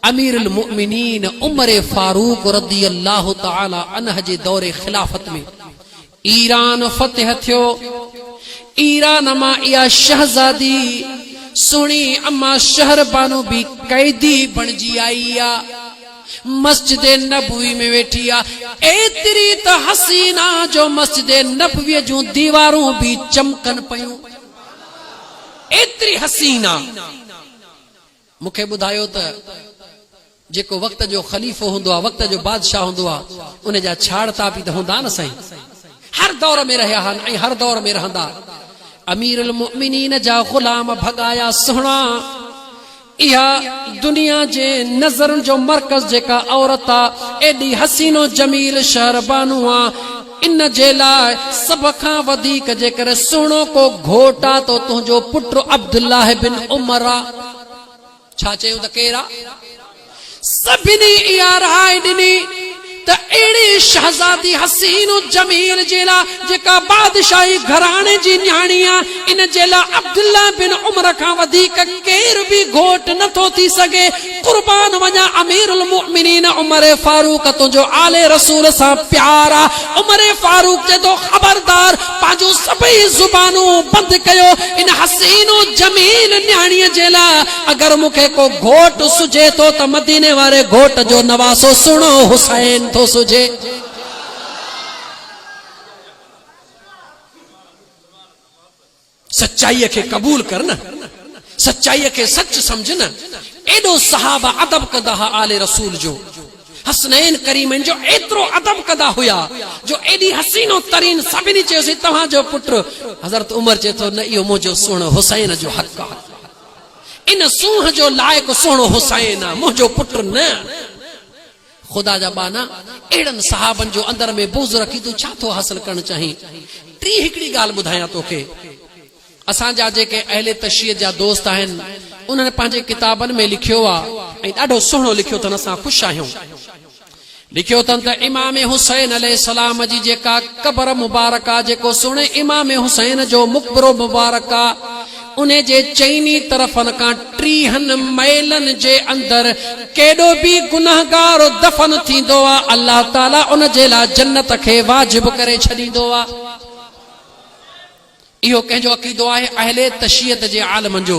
अमीरुल मोमिनीन उमर फारूक रज़ी अल्लाह ताला अन्हु जे दौरे खिलाफत में ईरान फतेह थियो। ईरान मां इहा शहजादी सुणी अम्मा शहर बानो भी कैदी बणजी आई आ, मस्जिद नबवी में वेठी आ। एतिरी त हसीना जो मस्जिद नबवी जूं दीवारूं भी चमकन पयूं, एतिरी हसीना। मूंखे ॿुधायो त जेको वक़्त जो ख़लीफ़ो हूंदो आहे, वक़्त जो बादशाह हूंदो आहे, उन जा छाड़ तापी त हूंदा न साईं, हर दौर में रहिया आहिनि ऐं हर दौर में रहंदा। अमीरुल मोमिनीन जा ग़ुलाम भगाया सुहिणा। इहा दुनिया जे नज़रनि जो मर्कज़ जेका औरत आहे, एॾी हसीनो जमील शहर बानू आहे। इन जे लाइ सभ खां वधीक जेकर सुहिणो को घोट आहे त तुंहिंजो पुटु अब्दुल्लाह बिन उमर आहे। छा चयूं त केरु आहे? सभिनी इहा राय ॾिनी त अहिड़ी शहजादी हसीनो जमील जे लाइ जेका बादशाही घराणे जी न्याणी आहे, इन जे लाइ अब्दुल्ला बिन उमर खां वधीक केर बि घोट नथो थी सघे। कुर्बान वञा अमीरुल मोमिनीन उमर फारूक, तुंहिंजो आले रसूल सां प्यार आहे। उमर फारूक जे तो ख़बरदार पंहिंजो सभई ज़ुबानूं बंदि कयो इन हसीनो जमील न्याणीअ जे लाइ। अगरि मूंखे को घोट सुझे थो त मदीने वारे घोट जो नवासो सुहिणो हुसैन तो सुझे। सच्चाई खे कबूल कर न, सच्चाई खे सच समझ न। एडो सहाबा अदब कंदा आले रसूल जो, हसनैन करीमन जो एतिरो अदब कंदा हुया जो एडी हसीनो तरीन सभिनी चयोसीं तव्हांजो पुटु हज़रत उमर चए थो न, इहो मुंहिंजो सुहिणो हुसैन जो हक़ आहे, इन सूंह जो लाइक़ सुहिणो हुसैन आहे, मुंहिंजो पुटु न। खुदा जा बाना अहिड़नि सहाबनि जो अंदर में बुज़ रखी तूं छा थो हासिल करणु चाहीं। टी हिकिड़ी ॻाल्हि ॿुधायां तोखे। असांजा जेके अहले तशय्युह जा दोस्त आहिनि, उन्हनि पंहिंजे किताबनि में लिखियो आहे ऐं ॾाढो सुहिणो लिखियो अथनि, असां ख़ुशि आहियूं। लिखियो अथनि त इमाम हुसैन अलैहिस्सलाम जी जेका क़बर मुबारक आहे, जेको सुहिणे इमाम हुसैन जो मुक़बरो मुबारक आहे, उन जे चईनी तरफ़नि खां 30 मैलनि जे अंदर केॾो बि गुनाहगार दफ़न थींदो आहे, अल्लाह ताला उन जे लाइ जन्नत खे वाजिब करे छॾींदो आहे। इहो कंहिंजो अक़ीदो आहे अहले तशय्युत जे आलमनि जो,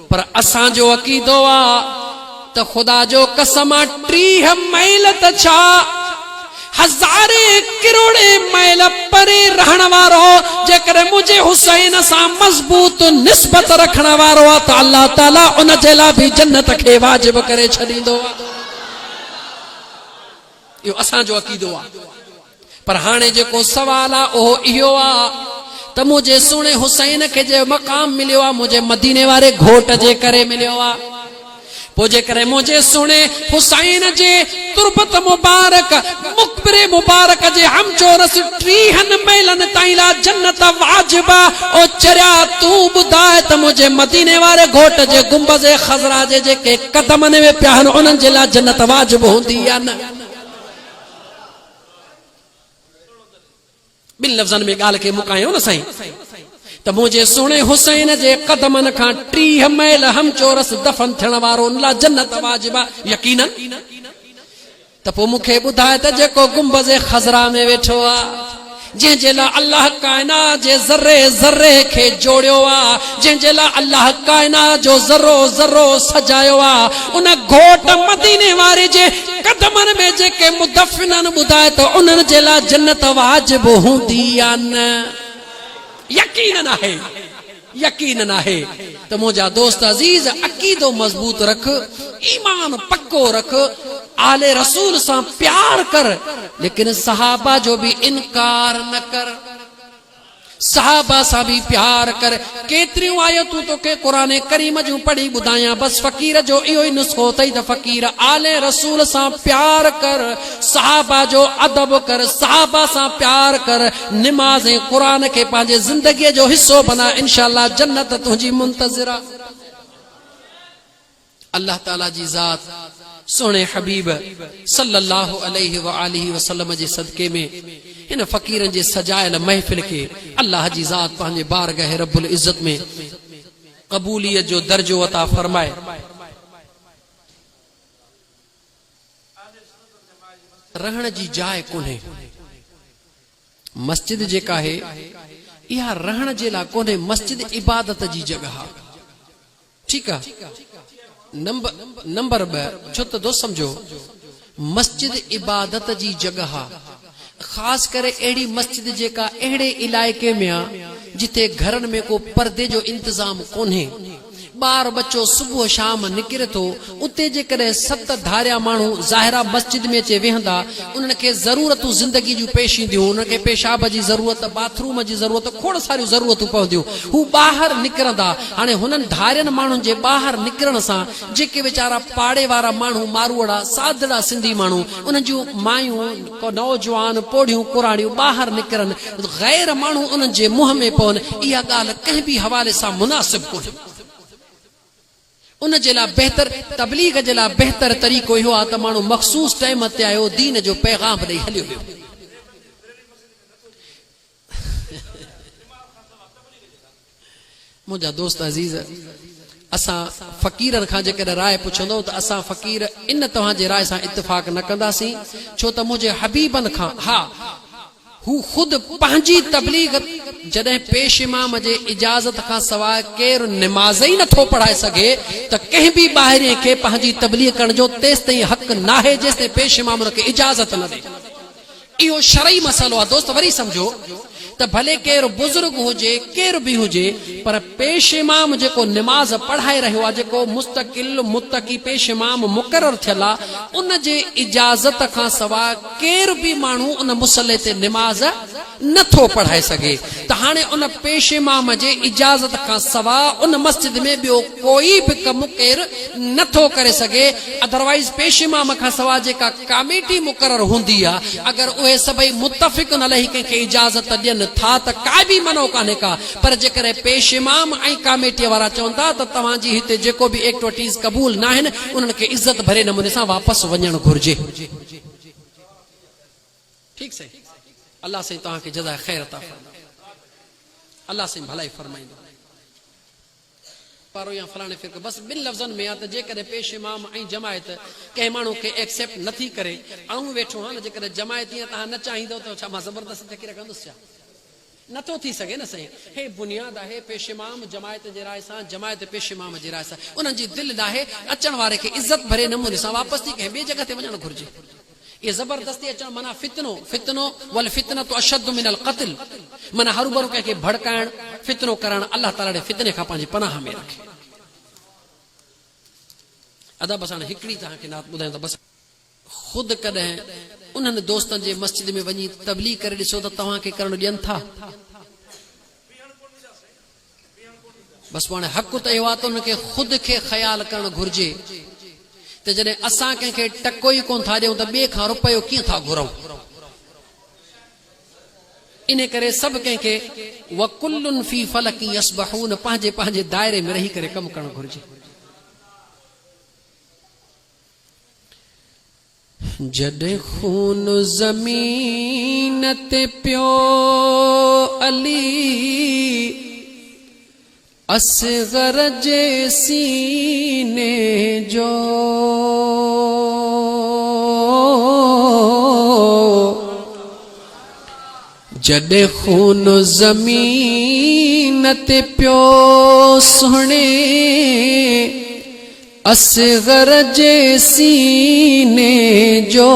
पर असांजो अक़ीदो आहे त ख़ुदा जो कसम 30 मैल त छा हज़ारे किरोड़े मैल परे रहण वारो जेकर मुझे हुसैन सां मज़बूत निस्बत रखण वारो आहे त अल्लाह ताला उन जे लाइ बि जन्नत खे वाजिब करे छॾींदो आहे। इहो असांजो अक़ीदो आहे। पर हाणे जेको सवाल आहे उहो इहो आहे त मुझे सुणे हुसैन खे जे मक़ाम मिलियो आहे मुझे मदीने वारे घोट जे करे मिलियो आहे। पोइ जेकर मुझे सुणे हुसैन जे तुरबत मुबारक मुक़बरे मुबारक जे हमचोरस 30 मैलन ताईं ला जन्नत वाजिब आहे। ओ चरिया तूं ॿुधाए त मुझे मदीने वारे घोट जे गुंबज़ ख़ज़रा जे जेके क़दमनि में पिया आहिनि उन्हनि जे लाइ जन्नत वाजिब हूंदी या न? ॿिनि लफ़्ज़नि में ॻाल्हि खे मुकायो न साईं त मुझे सुणे हुसैन जे क़दमनि खां 30 मैल हमचोरस दफ़न थियण वारो उन लाइ जन्नत वाजिब आहे यकीनन। त पोइ मूंखे ॿुधाए त जेको गुंबज़ ख़ज़रा में वेठो आहे जंहिंजे लाइ अल्लाह काइनात जे ज़र्रे ज़र्रे खे जोड़ियो आहे, जंहिंजे लाइ अल्लाह काइनात जो ज़र्रो ज़र्रो सजायो आहे, उन घोट मदीने वारे जे क़दमनि में जेके मुदफ़िननि ॿुधाए त उन्हनि जे लाइ जन्नत वाजिब हूंदी या न? यकीनन आहे, यकीनन आहे। त मुंहिंजा दोस्त अज़ीज़ अक़ीदो मज़बूत रख, ईमान पक्को रख, आले रसूल सां प्यार कर, लेकिन सहाबा जो भी इनकार न कर। सहाबा सां भी प्यार कर। केतिरियूं आयतूं तोखे क़ुरान करीम जूं पढ़ी ॿुधायां, बस फ़कीर जो इहो ई नुस्ख़ो अथई त फ़कीर आले रसूल सां प्यार कर, सहाबा जो अदब कर, सहाबा सां प्यार कर, निमाज़ ऐं क़ुरान खे पंहिंजे ज़िंदगीअ जो हिस्सो बना, इंशाअल्लाह जन्नत तुंहिंजी मुंतज़िर आहे। अल्लाह ताला जी ज़ात सोने हबीब सल्लल्लाहु अलैहि व आलिहि वसल्लम जे सदके में इन फ़कीरनि जे सजायल महफ़िल के अल्लाह जी ज़ात पंहिंजे बारगाह रब्बुल इज़्ज़त में क़बूलियत जो दर्जो अता फरमाए। रहण जी जाइ कोन्हे, मस्जिद जेका है इहा रहण जे लाइ कोन्हे, मस्जिद इबादत जी जगह आहे। ठीकु आहे। नंबर 2 छो त दोस्त समझो मस्जिद इबादत जी जगह खास करे अहिड़ी मस्जिद जेका अहिड़े इलाइक़े में आहे जिथे घरनि में को पर्दे जो इंतजाम कोन्हे, ॿार बच्चो सुबुह शाम निकिरे थो, उते जेकॾहिं 7 धारिया माण्हू ज़ाहिरा मस्जिद में अचे वेहंदा, उन्हनि खे ज़रूरतूं ज़िंदगी जूं पेश ईंदियूं, उन्हनि खे पेशाब जी ज़रूरत, बाथरूम जी ज़रूरत, खोड़ सारियूं ज़रूरतूं पवंदियूं, हू ॿाहिरि निकिरंदा। हाणे हुननि धारियनि माण्हुनि जे ॿाहिरि निकिरण सां जेके वीचारा पाड़े वारा माण्हू मारूअड़ा सादड़ा सिंधी माण्हू उन्हनि जूं मायूं नौजवान पोढ़ियूं कुराड़ियूं ॿाहिरि निकिरनि, गैर माण्हू उन्हनि जे मुंहं में पवनि, इहा ॻाल्हि कंहिं बि हवाले सां मुनासिब कोन्हे। उन जे लाइ बहितर तबलीग जे लाइ बहितर तरीक़ो इहो आहे त माण्हू मख़सूस टाइम ते आयो, दीन जो पैगाम ॾेई हलियो वियो। मुंहिंजा दोस्त अज़ीज़, असां फ़कीरनि खां जेकॾहिं राय पुछंदो त असां फ़कीर इन तव्हांजे राय सां इत्तिफ़ाक़ न कंदासीं, छो त मुंहिंजे हबीबनि खां हा हू ख़ुदि पंहिंजी तबलीग जॾहिं पेश इमाम जे इजाज़त खां सवाइ केरु निमाज़ ई नथो पढ़ाए सघे त कंहिं बि ॿाहिरिए खे पंहिंजी तबलीग करण जो तेसि ताईं हक़ नाहे जेसि ताईं पेश इमाम हुनखे इजाज़त न ॾे। इहो शरई मसइलो आहे दोस्त, वरी सम्झो त भले केरु बुज़ुर्ग हुजे केरु बि हुजे, पर पेश इमाम जेको निमाज़ पढ़ाए रहियो आहे, जेको मुस्तकिल मुत्तकी पेश इमाम मुक़रर थियल आहे, उन जे इजाज़त खां सवाइ केरु बि माण्हू उन मुसले ते निमाज़ नथो पढ़ाए सघे। त हाणे उन पेश इमाम जे इजाज़त खां सवाइ उन मस्जिद में ॿियो कोई बि कमु केरु नथो करे सघे। अदरवाइज़ पेश इमाम खां सवाइ जेका कमेटी मुक़रर हूंदी आहे, अगरि उहे सभई मुतफ़िक़ न लही कंहिंखे इजाज़त ॾियनि था त का बि मनो कान्हे का, पर जेकॾहिं पेश इमाम ऐं कमेटीअ वारा चवंदा त तव्हांजी हिते जेको बि एक्टिविटीज़ क़बूल न आहिनि उन्हनि खे इज़त भरे नमूने सां वापसि वञणु घुर्जे। ठीकु सही। अल्लाह साईं तव्हांखे जज़ाए ख़ैर अता फरमाए, अल्लाह साईं भलाई फरमाईंदो। पारो या फलाणे फिर बस ॿिनि लफ़्ज़नि में आहे त जेकॾहिं पेश इमाम ऐं जमायत कंहिं माण्हू खे एक्सेप्ट नथी करे, ऐं वेठो हा न, जेकॾहिं जमायत ईअं तव्हां न चाहींदो त छा मां ज़बरदस्ती तकी रखंदुसि छा? नथो थी सके न साईं। हे बुनियाद आहे पेश इमाम जमायत जे राय सां, जमायत पेश इमाम जे राय सां। उन्हनि जी दिलि आहे अचण वारे खे इज़त भरे नमूने सां वापसि थी कंहिं ॿिए जॻह ते वञणु घुरिजे। ये जबरदस्ती अचण माना फितनो, फितनो वल फितनतु अशद्दु मिनल क़त्ल, माना हरूभरू कंहिंखे भड़काइण, फितनो करणु। अल्लाह ताला ॾे फितने खां पंहिंजी पनाह में रखे। अदब सां हिकिड़ी तव्हांखे नात ॿुधायूं त बसि। ख़ुदि कॾहिं उन्हनि दोस्तनि जे मस्जिद में वञी तबलीग करे ॾिसो त तव्हांखे करणु ॾियनि था। बसि हाणे हक़ त इहो आहे त उनखे ख़ुदि खे ख़्यालु करणु घुरिजे त जॾहिं असां कंहिंखे टको ई कोन था ॾियूं त ॿिए खां रुपयो कीअं था घुरऊं। इन करे सभु कंहिंखे वकुल्लुन फी फलकी यसबहून, पंहिंजे पंहिंजे दायरे में रही करे कमु करणु घुरिजे। जॾहिं खून ज़मीन ते पियो अली, असगर जे सीने जो, जॾहिं खून ज़मीन ते पियो सुहिणे असगर जे सीने जो,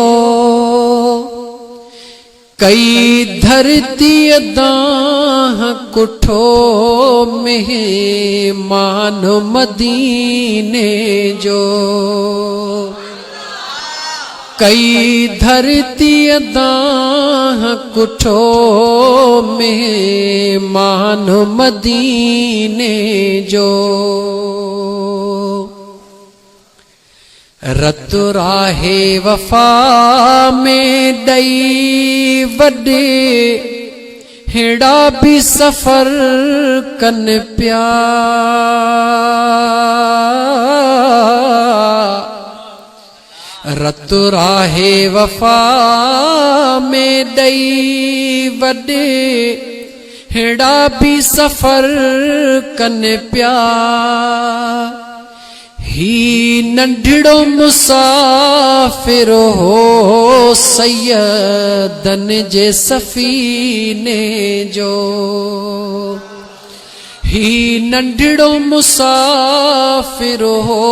कई धरती दाह कुठो मेहमान मदीने जो, कई धरती दाह कुठो मेहमान मदीने जो, रत राहे वफा में दई वॾे हेड़ा भी सफर कन पिया, रत राहे वफा में दई वॾे हेड़ा भी सफर कन पिया, ही नंढड़ो मुसाफिर हो सैयदन जे सफ़ीने जो, ही नंढड़ो मुसाफिर हो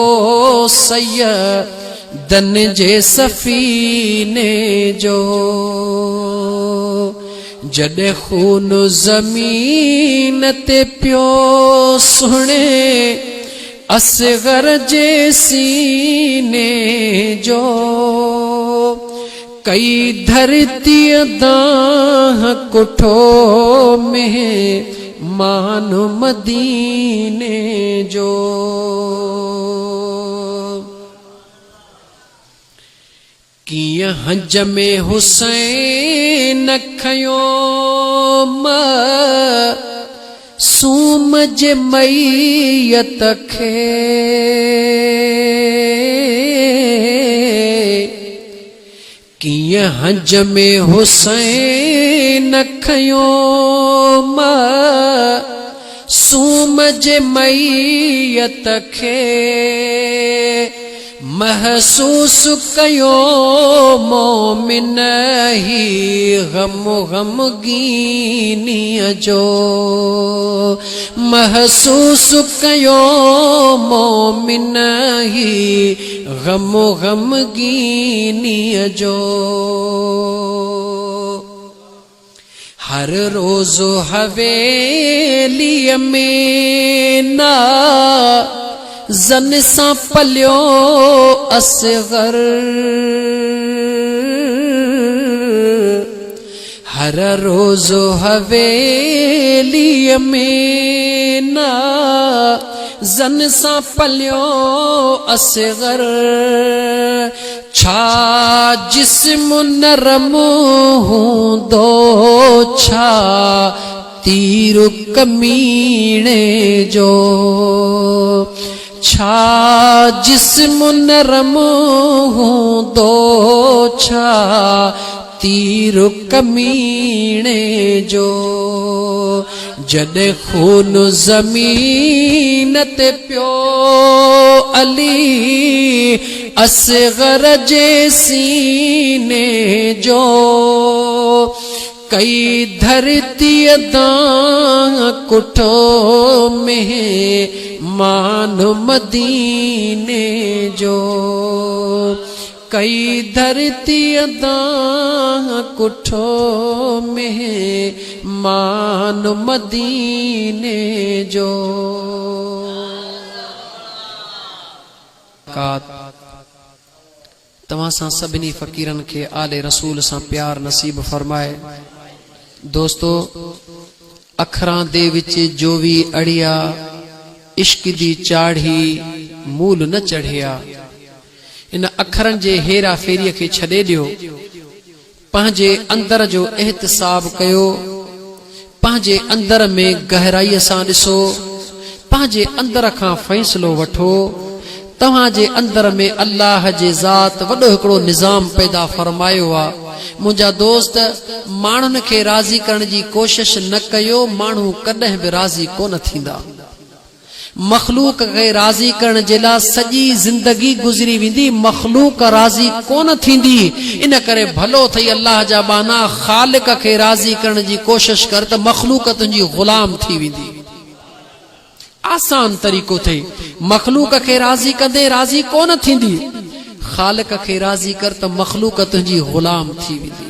सैयदन जे सफ़ीने जो, जॾहिं खून ज़मीन ते पियो सुहिणे असगर जे सीने जो, कई धरती दाह कुठो मेहमान मदीने जो, कीअं हंज में हुसैन खयो सूम जे मैयत खे, कीअं हंज में हुसैन खयो सूम जे मैयत खे, महसूस कयो मोमिन ही गम गमगीनीअ जो, महसूस कयो मोमिन ही गम गमगीनीअ जो, हर रोज़ हवेलीअ में ना जन सां पलियो असगर, हर रोज़ हवेलीअ में ना जन सां पलियो असगर, छा जिस्म नरम हूंदो छा तीर कमीणे जो, छा जिस्म नरम हूंदो छा तीर कमीणे जो, जॾहिं खून ज़मीन ते पियो अली असगर जे सीने जो, कई धरती कुठो में मान मदीने जो, कई धरती कुठो में मान मदीने जो। तव्हां सां सभिनी फ़कीरनि खे आले रसूल सां प्यार नसीब फरमाए। दोस्तो, अखरां दे विच जो भी अड़िया इश्क दी चाढ़ी मूल न चढ़िया। इन अखरनि जे हेरा फेरीअ खे छॾे ॾियो, पंहिंजे अंदर जो एहतिसाब कयो, पंहिंजे अंदर में गहराईअ सां ॾिसो, पंहिंजे अंदर खां फ़ैसिलो वठो। तव्हां जे अंदर में अल्लाह जे ज़ात वॾो हिकिड़ो निज़ाम पैदा फरमायो आहे। मुंहिंजा दोस्त, माण्हुनि खे राज़ी करण जी कोशिश न कयो, माण्हू कॾहिं बि राज़ी कोन थींदा। मखलूक खे राज़ी करण जे लाइ सॼी ज़िंदगी गुज़री वेंदी, मखलूक राज़ी कोन थींदी। इन करे भलो थई अल्लाह जा बाना ख़ालिक खे राज़ी करण जी कोशिश कर त मखलूक तुंहिंजी ग़ुलाम थी वेंदी। आसान तरीक़ो थई, मखलूक खे राज़ी कंदे राज़ी कोन थींदी, ख़ालिक खे राज़ी कर त मखलूक तुंहिंजी ग़ुलाम थी वेंदी।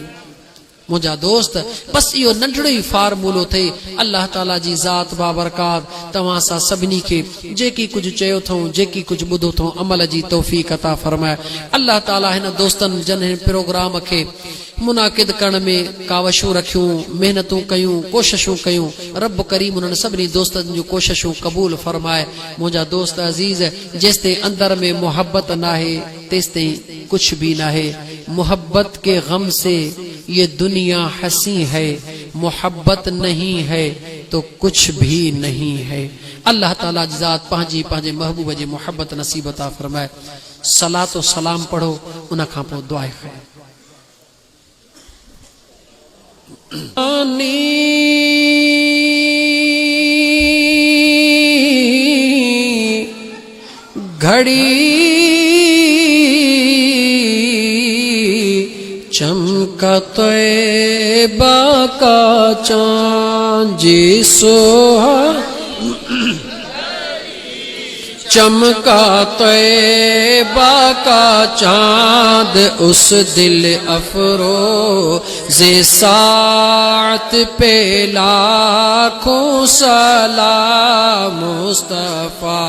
मुंहिंजा दोस्त, बस इहो नंढड़ो ई फार्मूलो थिए। अल्लाह ताला जी ज़ात बाबरकात तव्हां सां सभिनी खे जेकी कुझु चयो अथऊं, जेकी कुझु ॿुधो अथऊं, अमल जी तौफ़ीक़ अता फरमाए। अल्लाह ताला हिन दोस्तनि जन हिन प्रोग्राम खे मुनाकिद करण में कावशूं रखियूं, मेहनतूं कयूं, कोशिशूं कयूं। रब करीम उन्हनि सभिनी दोस्तनि जूं कोशिशूं क़बूल फरमाए। मुंहिंजा दोस्त अज़ीज़, जेसिताईं अंदर में मोहब्बत नाहे तेसिताईं कुछ भी नाहे। मोहब्बत के गम से ये दुनिया हंसी है, मोहब्बत नहीं है तो कुछ भी नहीं है। अल्लाह ताला जी ज़ात पंहिंजी पंहिंजे महबूब जी मोहब्बत नसीब अता फरमाए। सलातो सलाम पढ़ो, उन खां पोइ दुआ ख़ैर। घड़ी चमका तैबा का चांद जी सोहा, चमका तैबा का चांद उस दिल अफरोज़े सात पे लाखों सलाम। मुस्तफा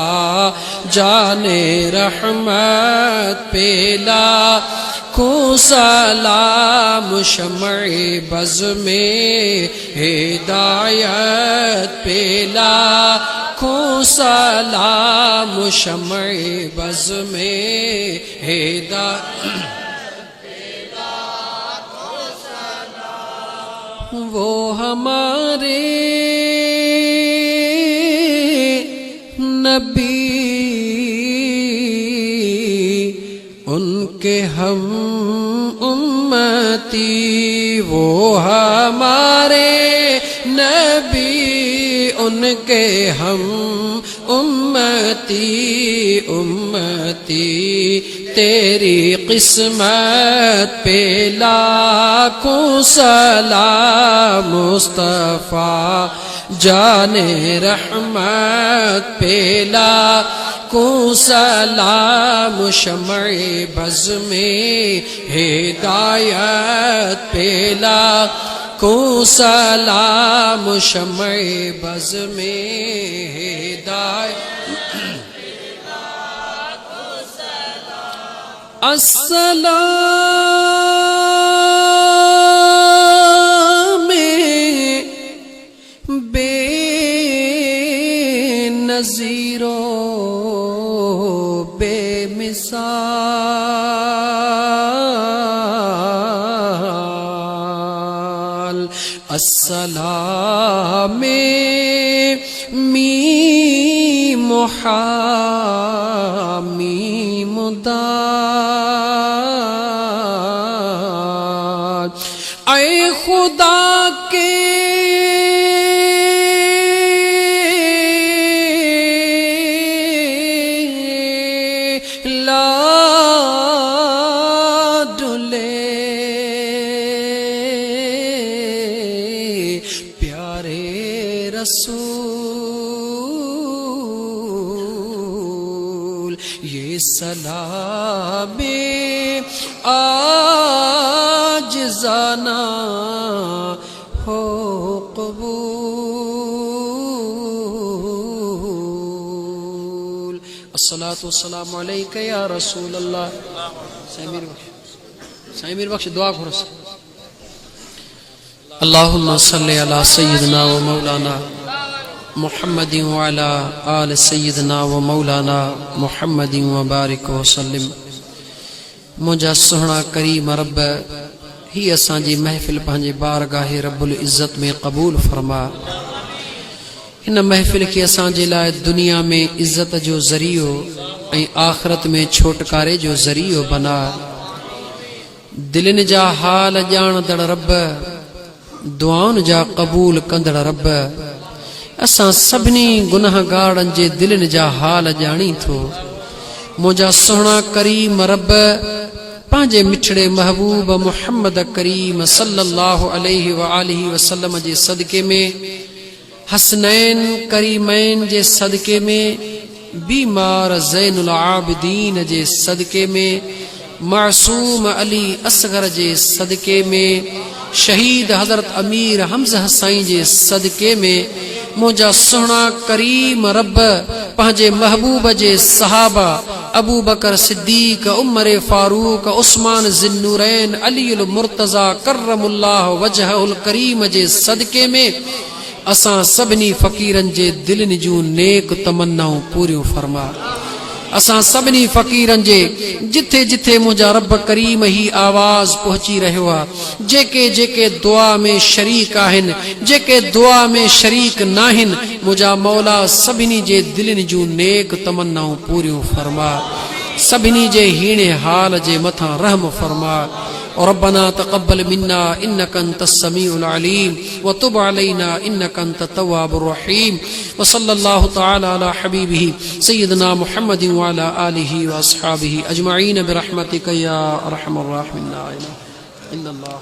जाने रहमत पे लाखों सलाम। शमए बज़ में हिदायत पे लाखों सलाम। शमए बज़ में हिदायत वो हमारे नबी, उनके हम उम्मती। वो हमारे नबी, उनके हम उम्मती। उम्मती तेरी किस्मत पे लाखों सलाम। मुस्तफा जाने रहमत पे लाखों सलाम। शमए बज़ में हिदायत पे लाखों सलाम। शमए बज़ में हिदायत। अस्सलाम बेनज़ीरो बेमिसाल। अस्सलाम मीम हामीम दाद। ऐ खुदा के लाडले, सलामे आजिज़ाना हो कबूल। अस्सलातु वस्सलामु अलैका या रसूल अल्लाह। साईं मीर बख्श दुआ करो। अल्लाहुम्मा सल्ली अला सय्यिदना व मौलाना मुहम्मदिन व अला आल सय्यिदना व मौलाना मुहम्मदिन व बारिक व सल्लिम। मुंहिंजा सुहिणा करीम रब ही असांजी महफ़िल पंहिंजे बारगाह रब्बुल इज़्ज़त में क़बूल फरमा। हिन महफ़िल खे असांजे लाइ दुनिया में इज़्ज़त जो ज़रियो ऐं आख़िरत में छोटकारे जो ज़रियो बना। दिलनि जा हाल ॼाणदड़ रब, दुआउनि जा क़बूल कंदड़ रब, असां सभिनी गुनाहगारनि जे दिलनि जा हाल ॼाणी थो। मुंहिंजा सुहिणा करीम रब पंहिंजे मिठड़े महबूब मुहम्मद करीम सल्लल्लाहु अलैहि व आलिहि वसल्लम जे सदके में, हसनैन करीमैन जे सदके में, बीमार ज़ैनुल आबिदीन जे सदके में, मासूम अली असगर जे सदके में, शहीद हज़रत अमीर हमज़ा साईं जे सदके में, मुंहिंजा सुहिणा करीम रब पंहिंजे महबूब जे सहाबा अबू बकर सिद्दीक, उमर फारूक, उस्मान ज़िन्नूरैन, अलीउल मुर्तज़ा करमुल्लाह वजहुल करीम जे सदके में असां सभिनी फ़कीरनि जे दिलनि जूं नेक तमन्नाऊं पूरियूं फरमा। असां सभिनी फ़कीरनि जे जिथे जिथे मुंहिंजा रब करीम ही आवाज़ पहुची रहियो आहे, जेके जेके दुआ में शरीक आहिनि, जेके दुआ में शरीक नाहिनि, मुंहिंजा मौला सभिनी जे दिलनि जूं नेक तमन्नाऊं पूरियूं फरमा। सभिनी जे हीणे हाल जे मथां रहम फरमा। रब्बना तक़ब्बल मिन्ना इन्नका अंतस समीउल अलीम व तुब अलैना इन्नका अंतत तव्वाबुर रहीम। व सल्लल्लाहु तआला अला हबीबिही सय्यिदना मुहम्मदिन व अला आलिहि व अस्हाबिहि अजमईन बिरहमतिका या अरहमर राहिमीन। इन्नल्लाह